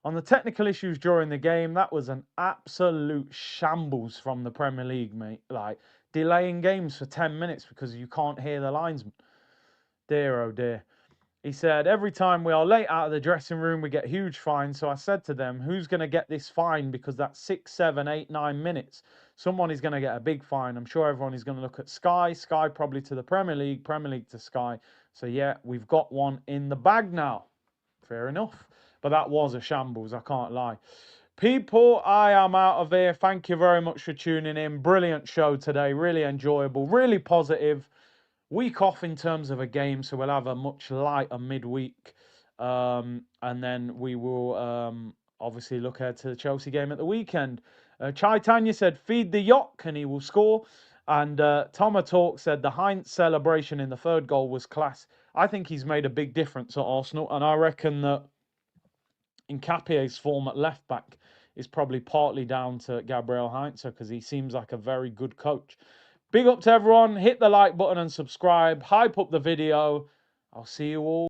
S1: On the technical issues during the game, that was an absolute shambles from the Premier League, mate. Like delaying games for 10 minutes because you can't hear the linesman. Dear, oh dear. He said, every time we are late out of the dressing room, we get huge fines. So I said to them, who's going to get this fine? Because that's 6, 7, 8, 9 minutes. Someone is going to get a big fine. I'm sure everyone is going to look at Sky probably to the Premier League to Sky. So yeah, we've got one in the bag now. Fair enough. But that was a shambles, I can't lie. People, I am out of here. Thank you very much for tuning in. Brilliant show today. Really enjoyable. Really positive. Week off in terms of a game, so we'll have a much lighter midweek. And then we will obviously look ahead to the Chelsea game at the weekend. Chaitanya said, feed the yacht and he will score. And Toma Talk said, the Heinz celebration in the third goal was class. I think he's made a big difference at Arsenal. And I reckon that Nkapie's form at left back is probably partly down to Gabriel Heinz because he seems like a very good coach. Big up to everyone. Hit the like button and subscribe. Hype up the video. I'll see you all.